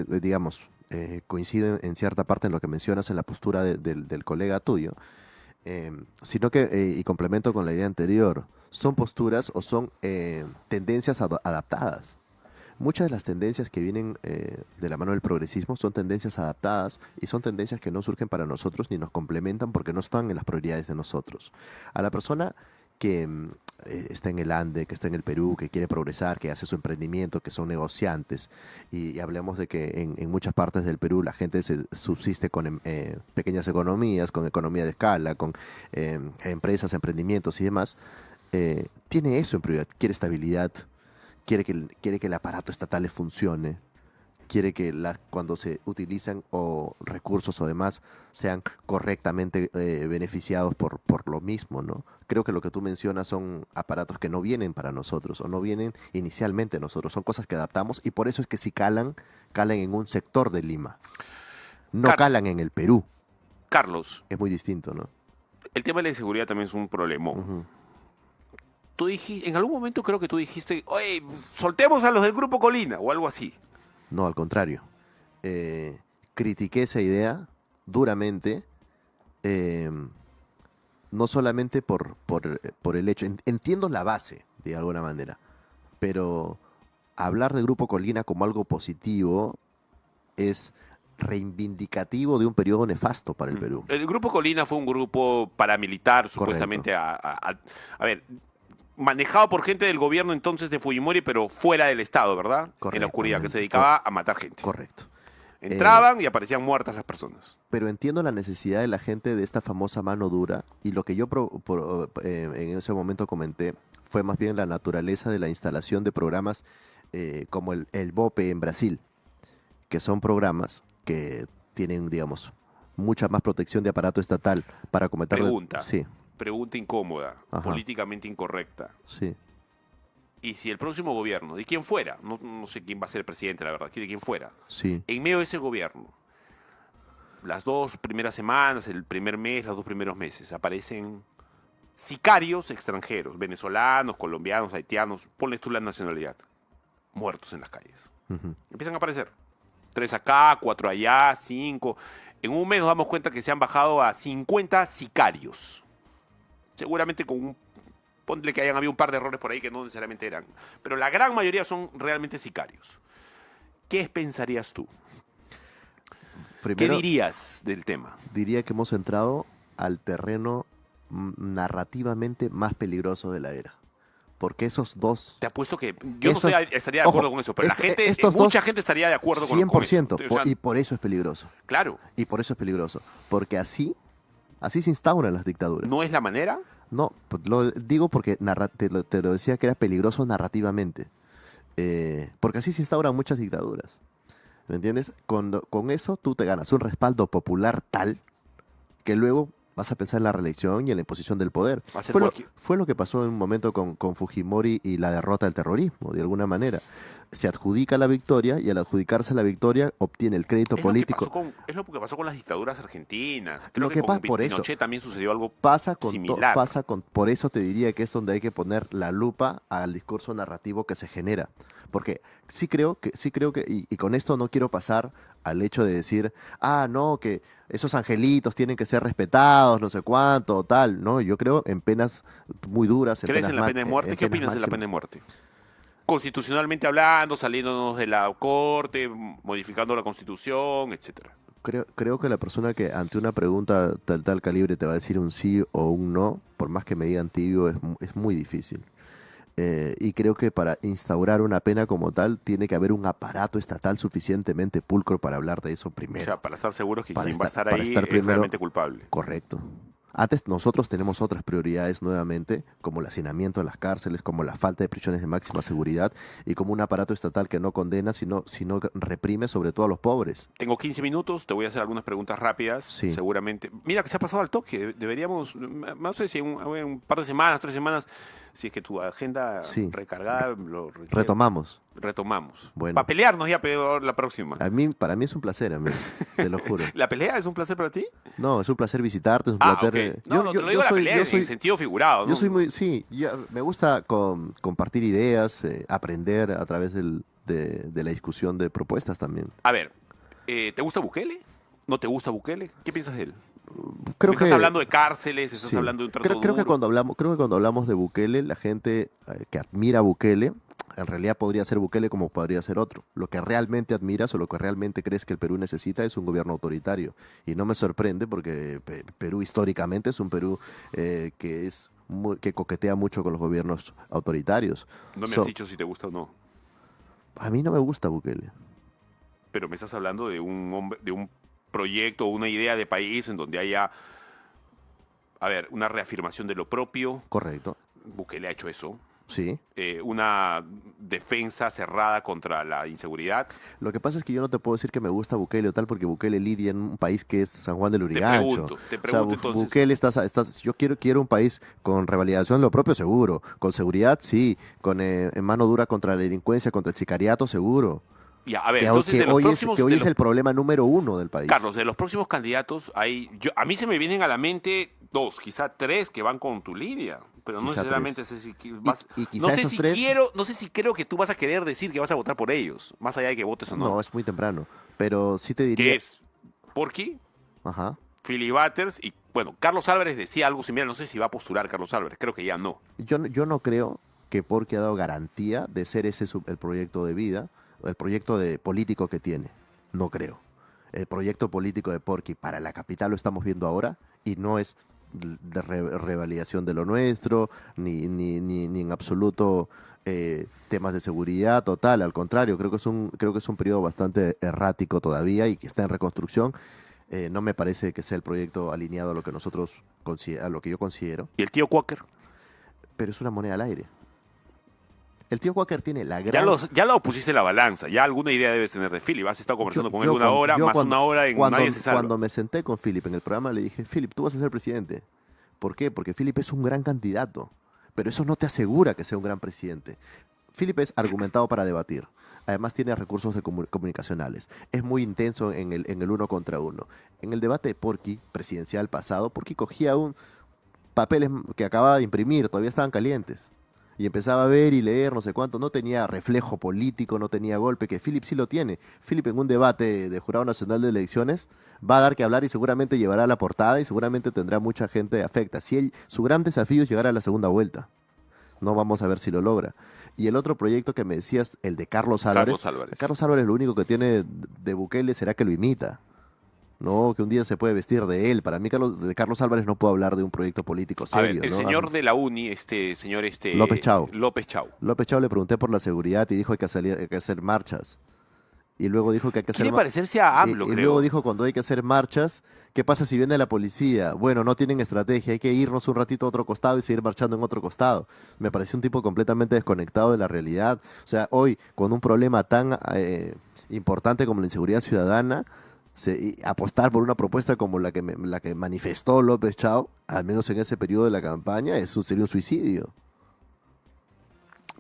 digamos, coincido en cierta parte en lo que mencionas en la postura del colega tuyo, sino que, y complemento con la idea anterior, son posturas o son tendencias adaptadas. Muchas de las tendencias que vienen de la mano del progresismo son tendencias adaptadas y son tendencias que no surgen para nosotros ni nos complementan porque no están en las prioridades de nosotros. A la persona que está en el Ande, que está en el Perú, que quiere progresar, que hace su emprendimiento, que son negociantes, y hablemos de que en muchas partes del Perú la gente se subsiste con pequeñas economías, con economía de escala, con empresas, emprendimientos y demás, tiene eso en prioridad, quiere estabilidad, quiere que el aparato estatal le funcione, quiere que cuando se utilizan o recursos o demás sean correctamente beneficiados por lo mismo, ¿no? Creo que lo que tú mencionas son aparatos que no vienen para nosotros o no vienen inicialmente nosotros, son cosas que adaptamos y por eso es que si calan, calan en un sector de Lima, no Car- calan en el Perú, Carlos, es muy distinto, ¿no? el tema de la inseguridad también es un problemón. Ujú. Tú dijiste, en algún momento creo que tú dijiste, oye, soltemos a los del Grupo Colina o algo así. No, al contrario. Critiqué esa idea duramente, eh, no solamente por el hecho, entiendo la base, de alguna manera, pero hablar de Grupo Colina como algo positivo es reivindicativo de un periodo nefasto para el Perú. El Grupo Colina fue un grupo paramilitar, Correcto, supuestamente, a ver, manejado por gente del gobierno entonces de Fujimori, pero fuera del Estado, ¿verdad? En la oscuridad, que se correctamente, dedicaba a matar gente. correcto. Entraban y aparecían muertas las personas. Pero entiendo la necesidad de la gente de esta famosa mano dura y lo que yo en ese momento comenté fue más bien la naturaleza de la instalación de programas como el BOPE en Brasil, que son programas que tienen, digamos, mucha más protección de aparato estatal para cometer... Pregunta, Sí, pregunta incómoda, ajá, políticamente incorrecta. sí. Y si el próximo gobierno, de quien fuera, no sé quién va a ser el presidente, la verdad, de quien fuera, Sí, en medio de ese gobierno, las 2 primeras semanas, el primer mes, los 2 primeros meses, aparecen sicarios extranjeros, venezolanos, colombianos, haitianos, ponles tú la nacionalidad, muertos en las calles. ujú, Empiezan a aparecer. 3 acá, 4 allá, 5. En un mes nos damos cuenta que se han bajado a 50 sicarios. Seguramente con un... Ponle que hayan habido un par de errores por ahí que no necesariamente eran. Pero la gran mayoría son realmente sicarios. ¿Qué pensarías tú? ¿Qué Primero dirías del tema? diría que hemos entrado al terreno narrativamente más peligroso de la era. Porque esos dos... Te apuesto que yo no Esos, estaría de acuerdo ojo, con eso, pero la gente, estos mucha dos, gente estaría de acuerdo con eso. 100%, O sea, y por eso es peligroso. claro, Y por eso es peligroso. Porque así se instauran las dictaduras. ¿no es la manera? No, pues lo digo porque te lo decía que era peligroso narrativamente. Porque así se instauran muchas dictaduras. ¿Me entiendes? Con eso tú te ganas un respaldo popular tal que luego vas a pensar en la reelección y en la imposición del poder. Va a ser Fue lo, cualquier... fue lo que pasó en un momento con Fujimori y la derrota del terrorismo, de alguna manera. Se adjudica la victoria y al adjudicarse la victoria obtiene el crédito político. Es lo que pasó con las dictaduras argentinas. Creo Lo que que con pasa por eso Pinochet también sucedió algo pasa similar. por eso te diría que es donde hay que poner la lupa al discurso narrativo que se genera. Porque sí creo que, y con esto no quiero pasar al hecho de decir, no, que esos angelitos tienen que ser respetados, no sé cuánto, o tal. No, yo creo en penas muy duras, ¿Crees en la pena de muerte? ¿Qué opinas de la pena de muerte? Constitucionalmente hablando, saliéndonos de la corte, modificando la constitución, etcétera. Creo que la persona que ante una pregunta tal calibre te va a decir un sí o un no, por más que me digan tibio, es muy difícil. Y creo que para instaurar una pena como tal, tiene que haber un aparato estatal suficientemente pulcro para hablar de eso O primero. sea, para estar seguros que Para quien va a estar, estar para ahí estar es primero realmente culpable. correcto. Antes nosotros tenemos otras prioridades nuevamente, como el hacinamiento en las cárceles, como la falta de prisiones de máxima seguridad y como un aparato estatal que no condena, sino que reprime sobre todo a los pobres. Tengo 15 minutos, te voy a hacer algunas preguntas rápidas, Sí. seguramente. Mira que se ha pasado al toque, deberíamos, no sé si en un par de semanas, 3 semanas, si es que tu agenda Sí. recargada lo requiere. Retomamos. Retomamos. Bueno. Para pelearnos ya peor la próxima. Para mí es un placer, amigo, te lo juro. ¿La pelea es un placer para ti? No, es un placer visitarte, es un Ah, placer. ok. No, te lo digo la pelea en sentido figurado, Yo ¿no? soy muy, sí, me gusta compartir ideas, aprender a través de la discusión de propuestas también. A ver, ¿te gusta Bukele? ¿No te gusta Bukele? ¿Qué piensas de él? Creo Estás que hablando de cárceles, estás sí. hablando de un trato Creo que duro. creo que cuando hablamos de Bukele, la gente que admira a Bukele, en realidad podría ser Bukele como podría ser otro. Lo que realmente admiras o lo que realmente crees que el Perú necesita es un gobierno autoritario. Y no me sorprende porque Perú históricamente es un Perú que coquetea mucho con los gobiernos autoritarios. No me has dicho si te gusta o no. A mí no me gusta Bukele. Pero me estás hablando de de un proyecto o una idea de país en donde haya, a ver, una reafirmación de lo propio. Correcto. Bukele ha hecho eso. Sí. Una defensa cerrada contra la inseguridad. Lo que pasa es que yo no te puedo decir que me gusta Bukele o tal, porque Bukele lidia en un país que es San Juan del Urigancho. Te O sea, pregunto entonces. Bukele yo quiero un país con revalidación de lo propio, seguro. Con seguridad, sí. Con mano dura contra la delincuencia, contra el sicariato, seguro. Ya, a ver, entonces de los Hoy próximos... que hoy de es los- el problema número uno del país. Carlos, de los próximos candidatos, a mí se me vienen a la mente dos, quizá tres que van con tu línea, pero no Quizá necesariamente tres. sé si Y no quizá sé esos si tres, no sé si creo que tú vas a querer decir que vas a votar por ellos, más allá de que votes o no, no. es muy temprano. Pero sí te Que diría, es Porky, ajá. Philly Butters y, bueno, Carlos Álvarez decía algo similar, no sé si va a postular Carlos Álvarez, creo que ya no. Yo no creo que Porky ha dado garantía de ser ese el proyecto de vida, el proyecto de político que tiene. No creo. El proyecto político de Porky para la capital lo estamos viendo ahora y no es de revalidación de lo nuestro, ni en absoluto temas de seguridad total. Al contrario, creo que es un periodo bastante errático todavía y que está en reconstrucción. No me parece que sea el proyecto alineado a lo que a lo que yo considero, ¿Y el tío Quaker? pero es una moneda al aire. El tío Quaker tiene la gran... Ya lo pusiste en la balanza, ya alguna idea debes tener de Philly, has estado conversando con él una hora, más una hora en Nadie se salva. Cuando me senté con Philip en el programa, le dije, Philip, tú vas a ser presidente. ¿Por qué? Porque Philip es un gran candidato, pero eso no te asegura que sea un gran presidente. Philip es argumentado para debatir. Además tiene recursos comunicacionales. Es muy intenso en el uno contra uno. En el debate de Porky, presidencial pasado, Porky cogía papeles que acababa de imprimir, todavía estaban calientes. Y empezaba a ver y leer, no sé cuánto. No tenía reflejo político, no tenía golpe, que Philip sí lo tiene. Philip en un debate de Jurado Nacional de Elecciones va a dar que hablar y seguramente llevará la portada y seguramente tendrá mucha gente afecta. Su gran desafío es llegar a la segunda vuelta. No vamos a ver si lo logra. Y el otro proyecto que me decías, el de Carlos Álvarez. Carlos Álvarez. Carlos Álvarez lo único que tiene de Bukele será que lo imita. No, que un día se puede vestir de él. Para mí, de Carlos Álvarez no puedo hablar de un proyecto político A ver, serio. el ¿no? señor de la uni, López Chau. López Chau. López Chao le pregunté por la seguridad y dijo que hay que hacer marchas. Y luego dijo que hay que hacer... Quiere parecerse a AMLO, y creo. luego dijo cuando hay que hacer marchas, ¿qué pasa si viene la policía? Bueno, no tienen estrategia, hay que irnos un ratito a otro costado y seguir marchando en otro costado. Me pareció un tipo completamente desconectado de la realidad. O sea, hoy, con un problema tan importante como la inseguridad ciudadana, y apostar por una propuesta como la que manifestó López Chao, al menos en ese periodo de la campaña, eso sería un suicidio.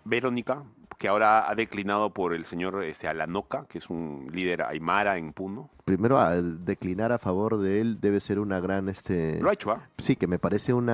Verónica, que ahora ha declinado por el señor Alanoca, que es un líder aymara en Puno. Primero, declinar a favor de él debe ser una gran... Lo ha hecho, ¿ah? Sí, que me parece un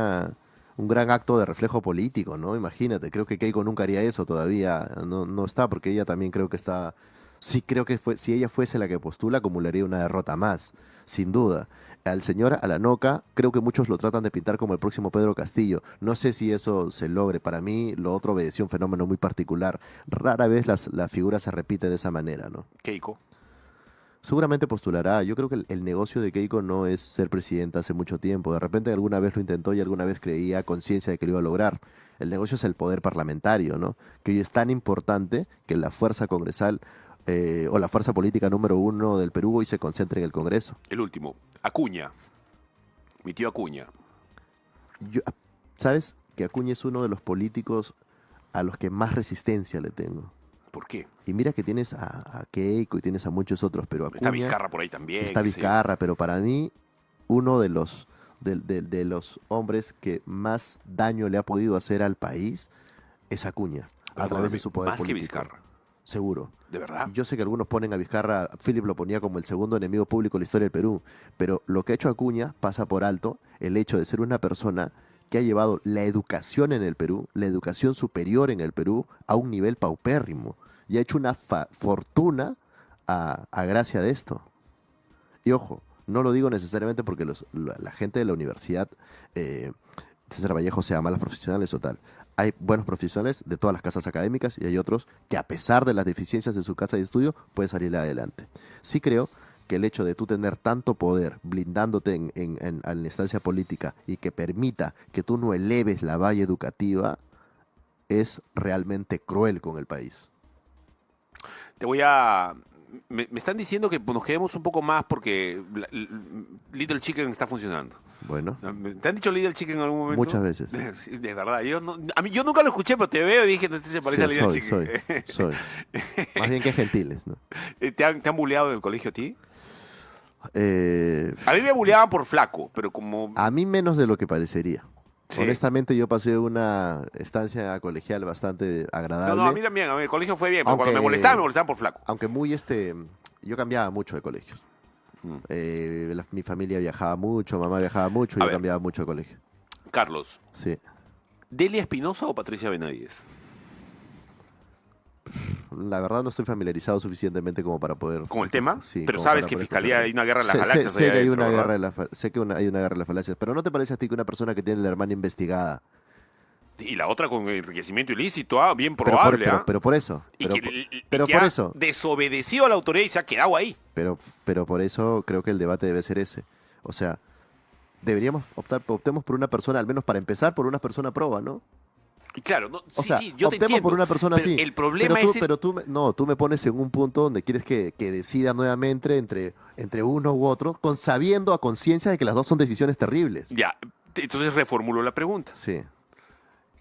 gran acto de reflejo político, ¿no? Imagínate, creo que Keiko nunca haría eso todavía, no está, porque ella también creo que está... Sí, creo que si ella fuese la que postula, acumularía una derrota más, sin duda. Al señor Alanoca, creo que muchos lo tratan de pintar como el próximo Pedro Castillo. No sé si eso se logre. Para mí, lo otro obedeció un fenómeno muy particular. Rara vez la figura se repite de esa manera, ¿no? Keiko. Seguramente postulará. Yo creo que el negocio de Keiko no es ser presidenta hace mucho tiempo. De repente alguna vez lo intentó y alguna vez creía a conciencia de que lo iba a lograr. El negocio es el poder parlamentario, ¿no? Que hoy es tan importante que la fuerza congresal o la fuerza política número uno del Perú hoy se concentre en el Congreso. El último, Acuña. Mi tío Acuña. Yo, ¿sabes? Que Acuña es uno de los políticos a los que más resistencia le tengo. ¿Por qué? Y mira que tienes a Keiko y tienes a muchos otros, pero Acuña... Está Vizcarra por ahí también. Está qué sé yo. Vizcarra, pero para mí uno de los hombres que más daño le ha podido hacer al país es Acuña, a través de su poder Más que político. Vizcarra. Seguro. ¿De verdad? Yo sé que algunos ponen a Vizcarra, Philip lo ponía como el segundo enemigo público de la historia del Perú, pero lo que ha hecho Acuña pasa por alto el hecho de ser una persona que ha llevado la educación en el Perú, la educación superior en el Perú, a un nivel paupérrimo y ha hecho una fortuna a gracia de esto. Y ojo, no lo digo necesariamente porque la gente de la universidad, César Vallejo, sea malas profesionales o tal. Hay buenos profesionales de todas las casas académicas y hay otros que a pesar de las deficiencias de su casa de estudio pueden salir adelante. Sí creo que el hecho de tú tener tanto poder blindándote en la instancia política y que permita que tú no eleves la valla educativa es realmente cruel con el país. Te voy a Me están diciendo que nos quedemos un poco más porque Little Chicken está funcionando. Bueno. ¿Te han dicho Little Chicken en algún momento? Muchas veces. Sí, de verdad. Yo nunca lo escuché, pero te veo y dije, no se parece a Little Chicken. Soy. Más bien que gentiles, ¿no? ¿Te han bulleado en el colegio a ti? A A mí me bulleaban por flaco, pero como... mí menos de lo que parecería. Sí. Honestamente, yo pasé una estancia colegial bastante agradable. No, a mí también. A mí el colegio fue bien, pero Aunque- cuando me molestaban por flaco. Aunque muy yo cambiaba mucho de colegio. Mi familia viajaba mucho, mamá viajaba mucho y A yo ver. cambiaba mucho de colegio. Carlos, Sí. ¿Delia Espinosa o Patricia Benavides? La verdad no estoy familiarizado suficientemente como para poder... ¿Con el tema? Sí, Pero como sabes para que poder Fiscalía escoger. hay una guerra en las Sé- galaxias. sé allá que hay adentro, una ¿verdad? guerra de sé que hay una guerra de las falacias, pero ¿no te parece a ti que una persona que tiene la hermana investigada... Y la otra con enriquecimiento ilícito, bien Pero probable, pero por eso. Y Pero, que pero que por ha eso. desobedecido a la autoridad y se ha quedado ahí. Pero por eso creo que el debate debe ser ese. O sea, deberíamos optemos por una persona, al menos para empezar, por una persona proba, ¿no? Y claro, O sea, yo te optemos entiendo. por una persona pero así. El problema pero tú, es... pero tú me pones en un punto donde quieres que decida nuevamente entre uno u otro, sabiendo a conciencia de que las dos son decisiones terribles. Ya, entonces reformulo la pregunta. Sí.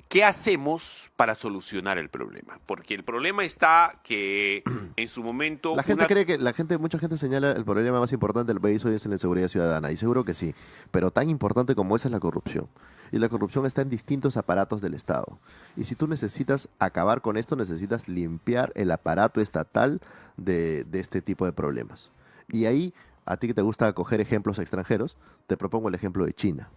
¿Qué hacemos para solucionar el problema? Porque el problema está que en su momento... La gente cree que mucha gente señala el problema más importante del país hoy es en la seguridad ciudadana, y seguro que sí, pero tan importante como esa es la corrupción. Y la corrupción está en distintos aparatos del Estado. Y si tú necesitas acabar con esto, necesitas limpiar el aparato estatal de este tipo de problemas. Y ahí, a ti que te gusta coger ejemplos extranjeros, te propongo el ejemplo de China.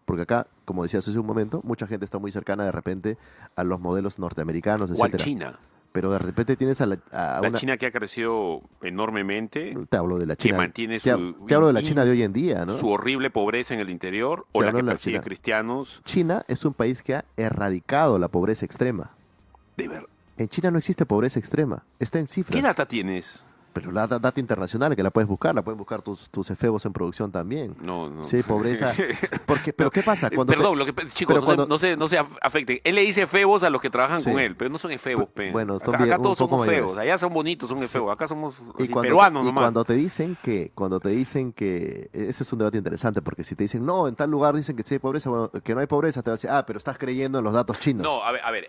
Porque acá, como decías hace un momento, mucha gente está muy cercana de repente a los modelos norteamericanos, ¿Cuál etcétera. China? Pero de repente tienes a La una... China que ha crecido enormemente, Te hablo de la que China. mantiene te, su... te hablo de la China de hoy en día, ¿no? Su horrible pobreza en el interior, o Te la hablo que de la persigue China. cristianos. China es un país que ha erradicado la pobreza extrema. De ver. En China no existe pobreza extrema, está en cifras. ¿Qué data tienes? Pero la data internacional, que la puedes buscar tus efebos en producción también. No. Sí, pobreza. Pero ¿qué pasa? Cuando Perdón, chicos, pero cuando- no se afecten. Él le dice efebos a los que trabajan Sí. con él, pero no son efebos, pe. Bueno, son acá bien- todos un poco somos mayores. feos. Allá son bonitos, son feos. Acá somos así, cuando peruanos y nomás. cuando te dicen que ese es un debate interesante, porque si te dicen, no, en tal lugar dicen que sí hay pobreza, bueno, que no hay pobreza, te vas a decir, pero estás creyendo en los datos chinos. No, a ver,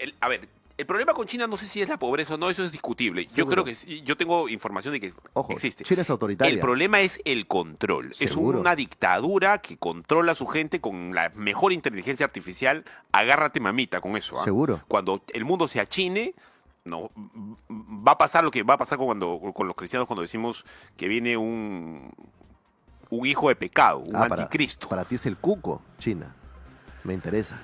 el problema con China no sé si es la pobreza o no, eso es discutible. Yo Seguro. creo que sí, yo tengo información de que Ojo, existe. China es autoritaria. El problema es el control. Seguro. Es una dictadura que controla a su gente con la mejor inteligencia artificial. Agárrate mamita con eso. Seguro. Cuando el mundo se achine, no, va a pasar lo que va a pasar con los cristianos cuando decimos que viene un hijo de pecado, un anticristo. Para ti es el cuco, China. Me interesa.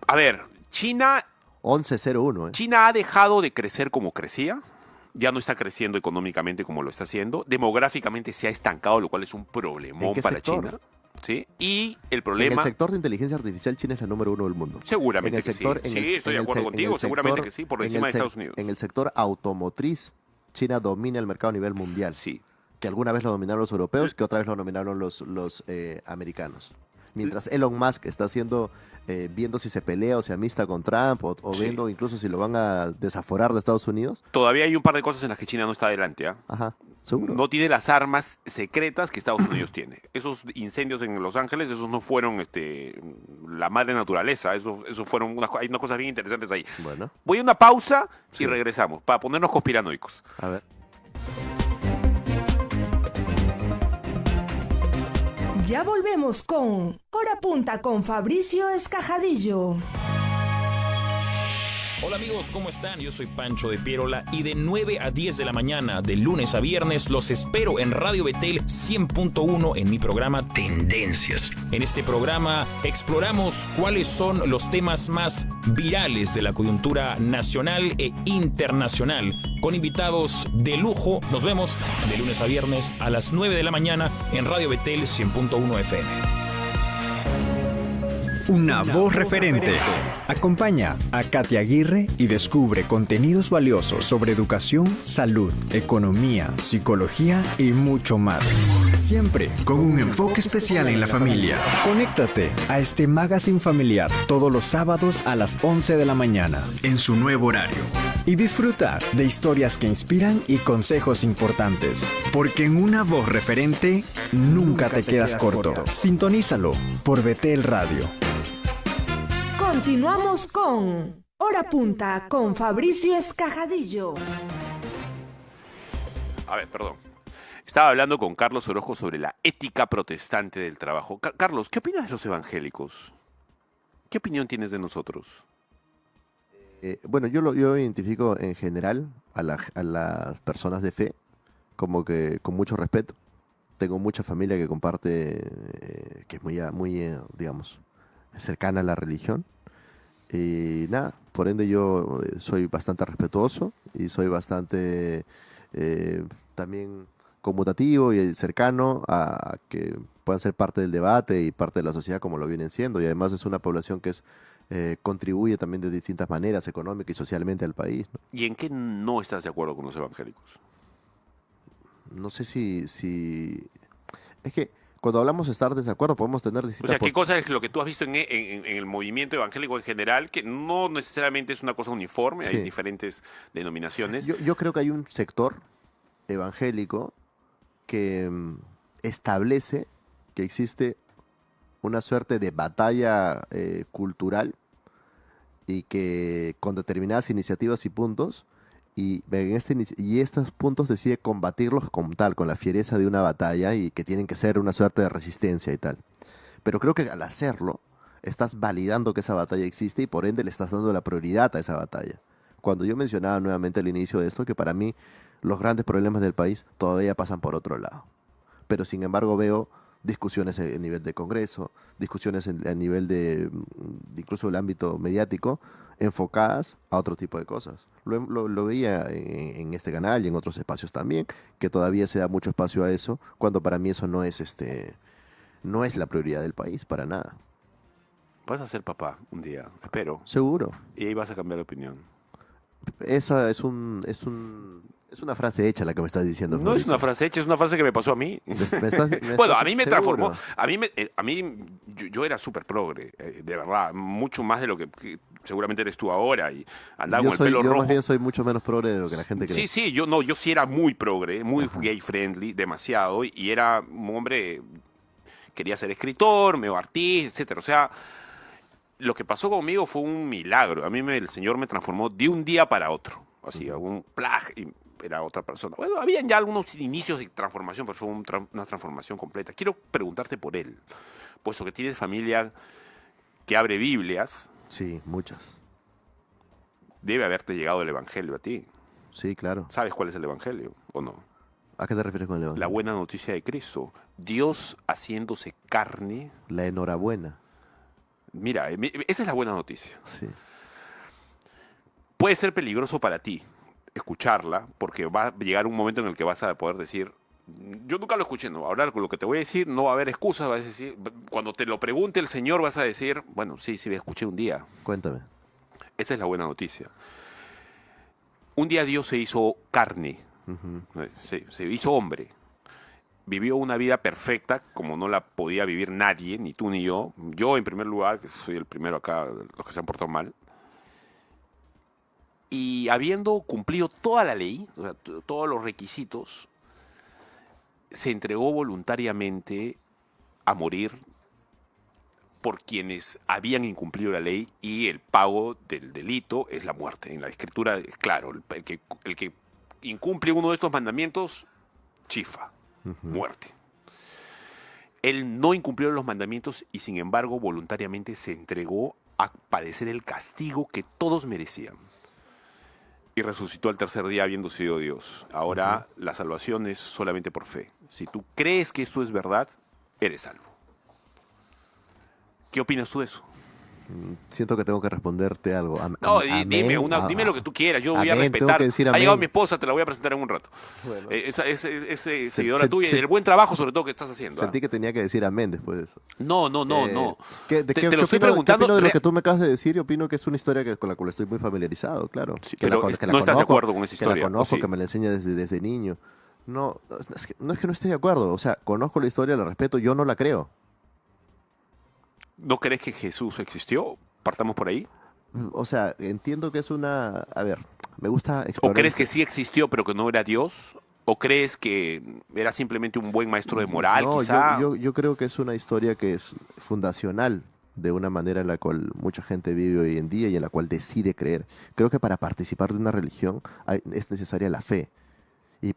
A ver, China 1101, ¿eh? China ha dejado de crecer como crecía, ya no está creciendo económicamente como lo está haciendo, demográficamente se ha estancado, lo cual es un problemón ¿En qué para sector? China. ¿Sí? Y el En problema... el sector de inteligencia artificial, China es la número 1 del mundo. Seguramente En el que sector- sí. en el- Sí, estoy en de el acuerdo se- en contigo, el seguramente sector- que sí, por en encima el de sec- Estados Unidos. En el sector automotriz, China domina el mercado a nivel mundial. Sí. Que alguna vez lo dominaron los europeos, que otra vez lo dominaron los americanos. Mientras Elon Musk está viendo si se pelea o se amista con Trump, o Sí. viendo incluso si lo van a desaforar de Estados Unidos. Todavía hay un par de cosas en las que China no está adelante. Ajá, seguro. No tiene las armas secretas que Estados Unidos tiene. Esos incendios en Los Ángeles, esos no fueron la madre naturaleza. Eso fueron hay unas cosas bien interesantes ahí. Bueno, Voy a una pausa y Sí. regresamos para ponernos conspiranoicos. a ver. Ya volvemos con Hora Punta con Fabricio Escajadillo. Hola amigos, ¿cómo están? Yo soy Pancho de Pierola y de 9 a 10 de la mañana, de lunes a viernes, los espero en Radio Betel 100.1 en mi programa Tendencias. En este programa exploramos cuáles son los temas más virales de la coyuntura nacional e internacional, con invitados de lujo. Nos vemos de lunes a viernes a las 9 de la mañana en Radio Betel 100.1 FM. Una voz referente. Acompaña a Katia Aguirre y descubre contenidos valiosos sobre educación, salud, economía, psicología y mucho más. Siempre con un enfoque especial en la familia. Conéctate a este magazine familiar todos los sábados a las 11 de la mañana en su nuevo horario. y disfrutar de historias que inspiran y consejos importantes. Porque en una voz referente nunca te quedas corto. Sintonízalo por Betel Radio. Continuamos con Hora Punta con Fabricio Escajadillo. A ver, perdón. Estaba hablando con Carlos Orozco sobre la ética protestante del trabajo. Carlos, ¿qué opinas de los evangélicos? ¿Qué opinión tienes de nosotros? Bueno, yo identifico en general a las personas de fe como que con mucho respeto. Tengo mucha familia que comparte, que es muy digamos, cercana a la religión. Y nada, por ende yo soy bastante respetuoso y soy bastante también conmutativo y cercano a que puedan ser parte del debate y parte de la sociedad como lo vienen siendo. Y además es una población que contribuye también de distintas maneras, económica y socialmente al país, ¿no? ¿Y en qué no estás de acuerdo con los evangélicos? No sé si... Es que cuando hablamos de estar de desacuerdo podemos tener O distintas... sea, ¿qué cosa es lo que tú has visto en el movimiento evangélico en general, que no necesariamente es una cosa uniforme, Sí. hay diferentes denominaciones? Yo creo que hay un sector evangélico que establece que existe una suerte de batalla cultural y que con determinadas iniciativas y puntos, y estos puntos decide combatirlos como tal, con la fiereza de una batalla y que tienen que ser una suerte de resistencia y tal. Pero creo que al hacerlo, estás validando que esa batalla existe y por ende le estás dando la prioridad a esa batalla. Cuando yo mencionaba nuevamente al inicio de esto que para mí los grandes problemas del país todavía pasan por otro lado. Pero sin embargo veo discusiones a nivel de Congreso, discusiones a nivel de incluso el ámbito mediático, enfocadas a otro tipo de cosas. Lo veía en este canal y en otros espacios también, que todavía se da mucho espacio a eso, cuando para mí eso no es la prioridad del país, para nada. Vas a ser papá un día, espero, Seguro. y ahí vas a cambiar de opinión. Esa es una frase hecha la que me estás diciendo. No es Fabricio. una frase hecha, es una frase que me pasó a mí. Bueno, a mí me transformó. Yo era súper progre, de verdad, mucho más de lo que seguramente eres tú ahora y andaba con el pelo Yo rojo. más bien soy mucho menos progre de lo que la gente cree. Sí, yo sí era muy progre, muy gay friendly, demasiado, y era un hombre, quería ser escritor, medio artista, etcétera. O sea, lo que pasó conmigo fue un milagro. El Señor me transformó de un día para otro. Así, un plag y era otra persona. Bueno, habían ya algunos inicios de transformación, pero fue una transformación completa. Quiero preguntarte por él, puesto que tienes familia que abre Biblias, Sí, muchas. debe haberte llegado el Evangelio a ti. Sí, claro. ¿Sabes cuál es el Evangelio o no? ¿A qué te refieres con el La evangelio? buena noticia de Cristo. Dios haciéndose carne. La enhorabuena. Mira, esa es la buena noticia. Sí. Puede ser peligroso para ti escucharla, porque va a llegar un momento en el que vas a poder decir, yo nunca lo escuché, no, ahora con lo que te voy a decir no va a haber excusas, vas a decir, cuando te lo pregunte el Señor vas a decir, bueno, sí, me escuché un día. Cuéntame. Esa es la buena noticia. Un día Dios se hizo carne, se hizo hombre, vivió una vida perfecta como no la podía vivir nadie, ni tú ni yo. Yo en primer lugar, que soy el primero acá, los que se han portado mal. Y habiendo cumplido toda la ley, o sea, todos los requisitos, se entregó voluntariamente a morir por quienes habían incumplido la ley, y el pago del delito es la muerte. En la Escritura es claro, el que incumple uno de estos mandamientos, chifa, muerte. Él no incumplió los mandamientos y sin embargo voluntariamente se entregó a padecer el castigo que todos merecían. Y resucitó al tercer día habiendo sido Dios. Ahora la salvación es solamente por fe. Si tú crees que esto es verdad, eres salvo. ¿Qué opinas tú de eso? Siento que tengo que responderte algo. No, Amén. dime lo que tú quieras, yo voy a Amén, tengo respetar. que decir Ha amén. llegado mi esposa, te la voy a presentar en un rato. Bueno. Ese seguidora tuya y del buen trabajo sobre todo que estás haciendo. Sentí que tenía que decir amén después de eso. No. ¿Qué lo estoy opino preguntando. de lo que tú me acabas de decir? Yo opino que es una historia con la cual estoy muy familiarizado, claro. Sí, Que pero que no estás de conozco, acuerdo con esa historia, Que la conozco, ¿o sí? que me la enseña desde niño. No es que no esté de acuerdo. O sea, conozco la historia, la respeto, yo no la creo. ¿No crees que Jesús existió? Partamos por ahí. O sea, entiendo que es una... A ver, Me gusta ¿O explorar. crees que sí existió, pero que no era Dios? ¿O crees que era simplemente un buen maestro de moral, No, quizá? yo creo que es una historia que es fundacional de una manera en la cual mucha gente vive hoy en día y en la cual decide creer. Creo que para participar de una religión es necesaria la fe. Y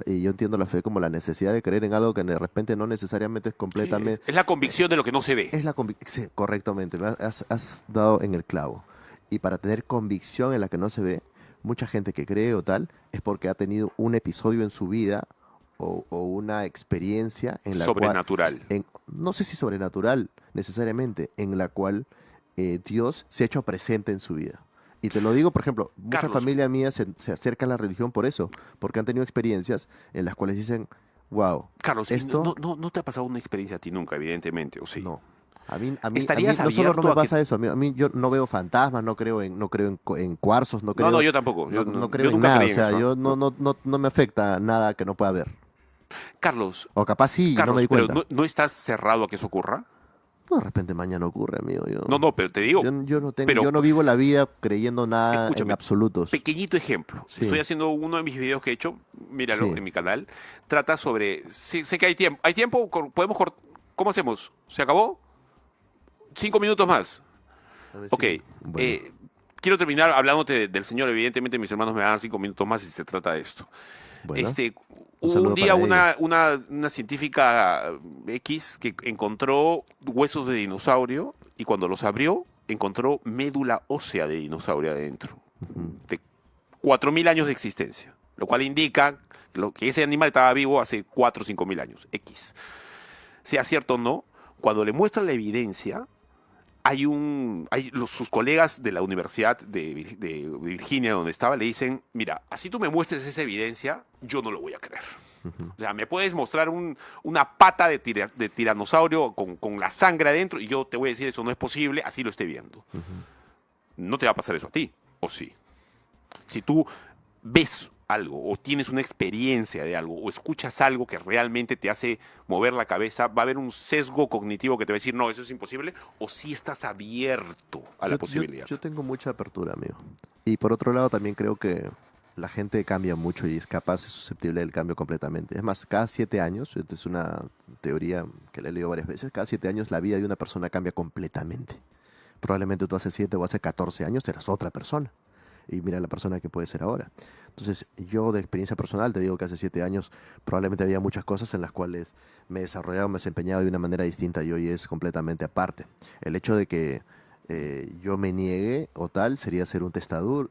y yo entiendo la fe como la necesidad de creer en algo que de repente no necesariamente es Sí, completamente... es la convicción de lo que no se ve. Es la convicción, correctamente, has dado en el clavo. Y para tener convicción en la que no se ve, mucha gente que cree o tal, es porque ha tenido un episodio en su vida o una experiencia en la Sobrenatural. cual, no sé si sobrenatural necesariamente, en la cual Dios se ha hecho presente en su vida. Y te lo digo, por ejemplo, mucha Carlos. familia mía se acerca a la religión por eso, porque han tenido experiencias en las cuales dicen, wow, Carlos, ¿y esto... no te ha pasado una experiencia a ti nunca, evidentemente, ¿o sí? No. A mí ¿Estarías no solo no abierto me a que- pasa eso, a mí yo no veo fantasmas, no creo en cuarzos, no creo, No, yo tampoco. no creo yo en nunca nada, creí o en sea, eso, yo no me afecta nada que no pueda ver. Carlos, O capaz sí, no me di pero cuenta. ¿no estás cerrado a que eso ocurra? No, de repente mañana ocurre, amigo. No, pero te digo, pero- yo no vivo la vida creyendo nada en Escúchame, absolutos. pequeñito ejemplo. Sí. Estoy haciendo uno de mis videos que he hecho, míralo Sí. en mi canal. Trata sobre. Sé que hay tiempo. ¿Hay tiempo? ¿Podemos ¿Cómo hacemos? ¿Se acabó? 5 minutos más. A ver Ok. si- bueno, Quiero terminar hablándote del Señor. Evidentemente, mis hermanos me dan 5 minutos más si se trata de esto. bueno, un Hubo saludo un día para una científica X que encontró huesos de dinosaurio y cuando los abrió encontró médula ósea de dinosaurio adentro. De 4.000 años de existencia. Lo cual indica que ese animal estaba vivo hace 4 o 5.000 años. X. Sea cierto o no, cuando le muestran la evidencia, sus colegas de la Universidad de Virginia, donde estaba, le dicen, mira, así tú me muestres esa evidencia, yo no lo voy a creer. O sea, me puedes mostrar una pata de tiranosaurio con la sangre adentro y yo te voy a decir eso no es posible, así lo esté viendo. No te va a pasar eso a ti, ¿o sí? Si tú ves algo o tienes una experiencia de algo o escuchas algo que realmente te hace mover la cabeza, va a haber un sesgo cognitivo que te va a decir, no, eso es imposible, o si estás abierto a la posibilidad. Yo tengo mucha apertura, amigo. Y por otro lado, también creo que la gente cambia mucho y es capaz, es susceptible del cambio completamente. Es más, cada 7 años, esta es una teoría que la he leído varias veces, cada 7 años la vida de una persona cambia completamente. Probablemente tú hace 7 o hace 14 años eras otra persona. Y mira la persona que puede ser ahora. Entonces, yo de experiencia personal te digo que hace 7 años probablemente había muchas cosas en las cuales me desarrollaba, me desempeñaba de una manera distinta y hoy es completamente aparte. El hecho de que yo me niegue o tal sería ser un testarudo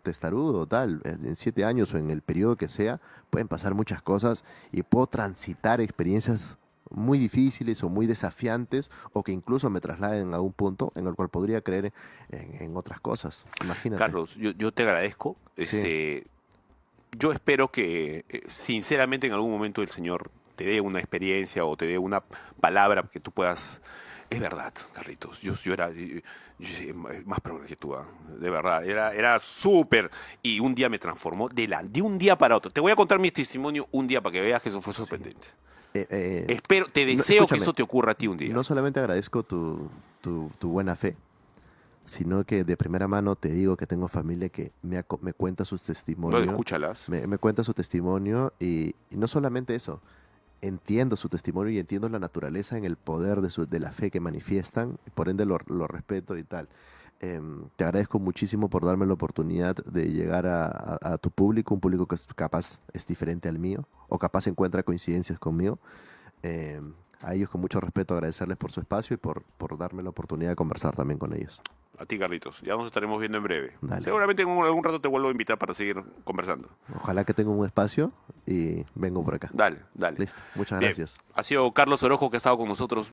o tal. En 7 años o en el periodo que sea, pueden pasar muchas cosas y puedo transitar experiencias muy difíciles o muy desafiantes o que incluso me trasladen a un punto en el cual podría creer en otras cosas. Imagínate. Carlos, yo te agradezco. Yo espero que, sinceramente, en algún momento el Señor te dé una experiencia o te dé una palabra que tú puedas... Es verdad, Carlitos. Yo era más progre que tú, de verdad. Era súper. Y un día me transformó de un día para otro. Te voy a contar mi testimonio un día para que veas que eso fue sorprendente. Espero, te deseo que escúchame, eso te ocurra a ti un día. No solamente agradezco tu buena fe, sino que de primera mano te digo que tengo familia que me cuenta sus No, testimonios. escúchalas. Me cuenta su testimonio y no solamente eso, entiendo su testimonio y entiendo la naturaleza en el poder de la fe que manifiestan, y por ende lo respeto y tal. Te agradezco muchísimo por darme la oportunidad de llegar a tu público, un público que capaz es diferente al mío o capaz encuentra coincidencias conmigo. A ellos con mucho respeto agradecerles por su espacio y por darme la oportunidad de conversar también con ellos. A ti, Carlitos. Ya nos estaremos viendo en breve. Dale. Seguramente en algún rato te vuelvo a invitar para seguir conversando. Ojalá que tenga un espacio y vengo por acá. Dale. Listo, muchas Bien. gracias. Ha sido Carlos Orojo que ha estado con nosotros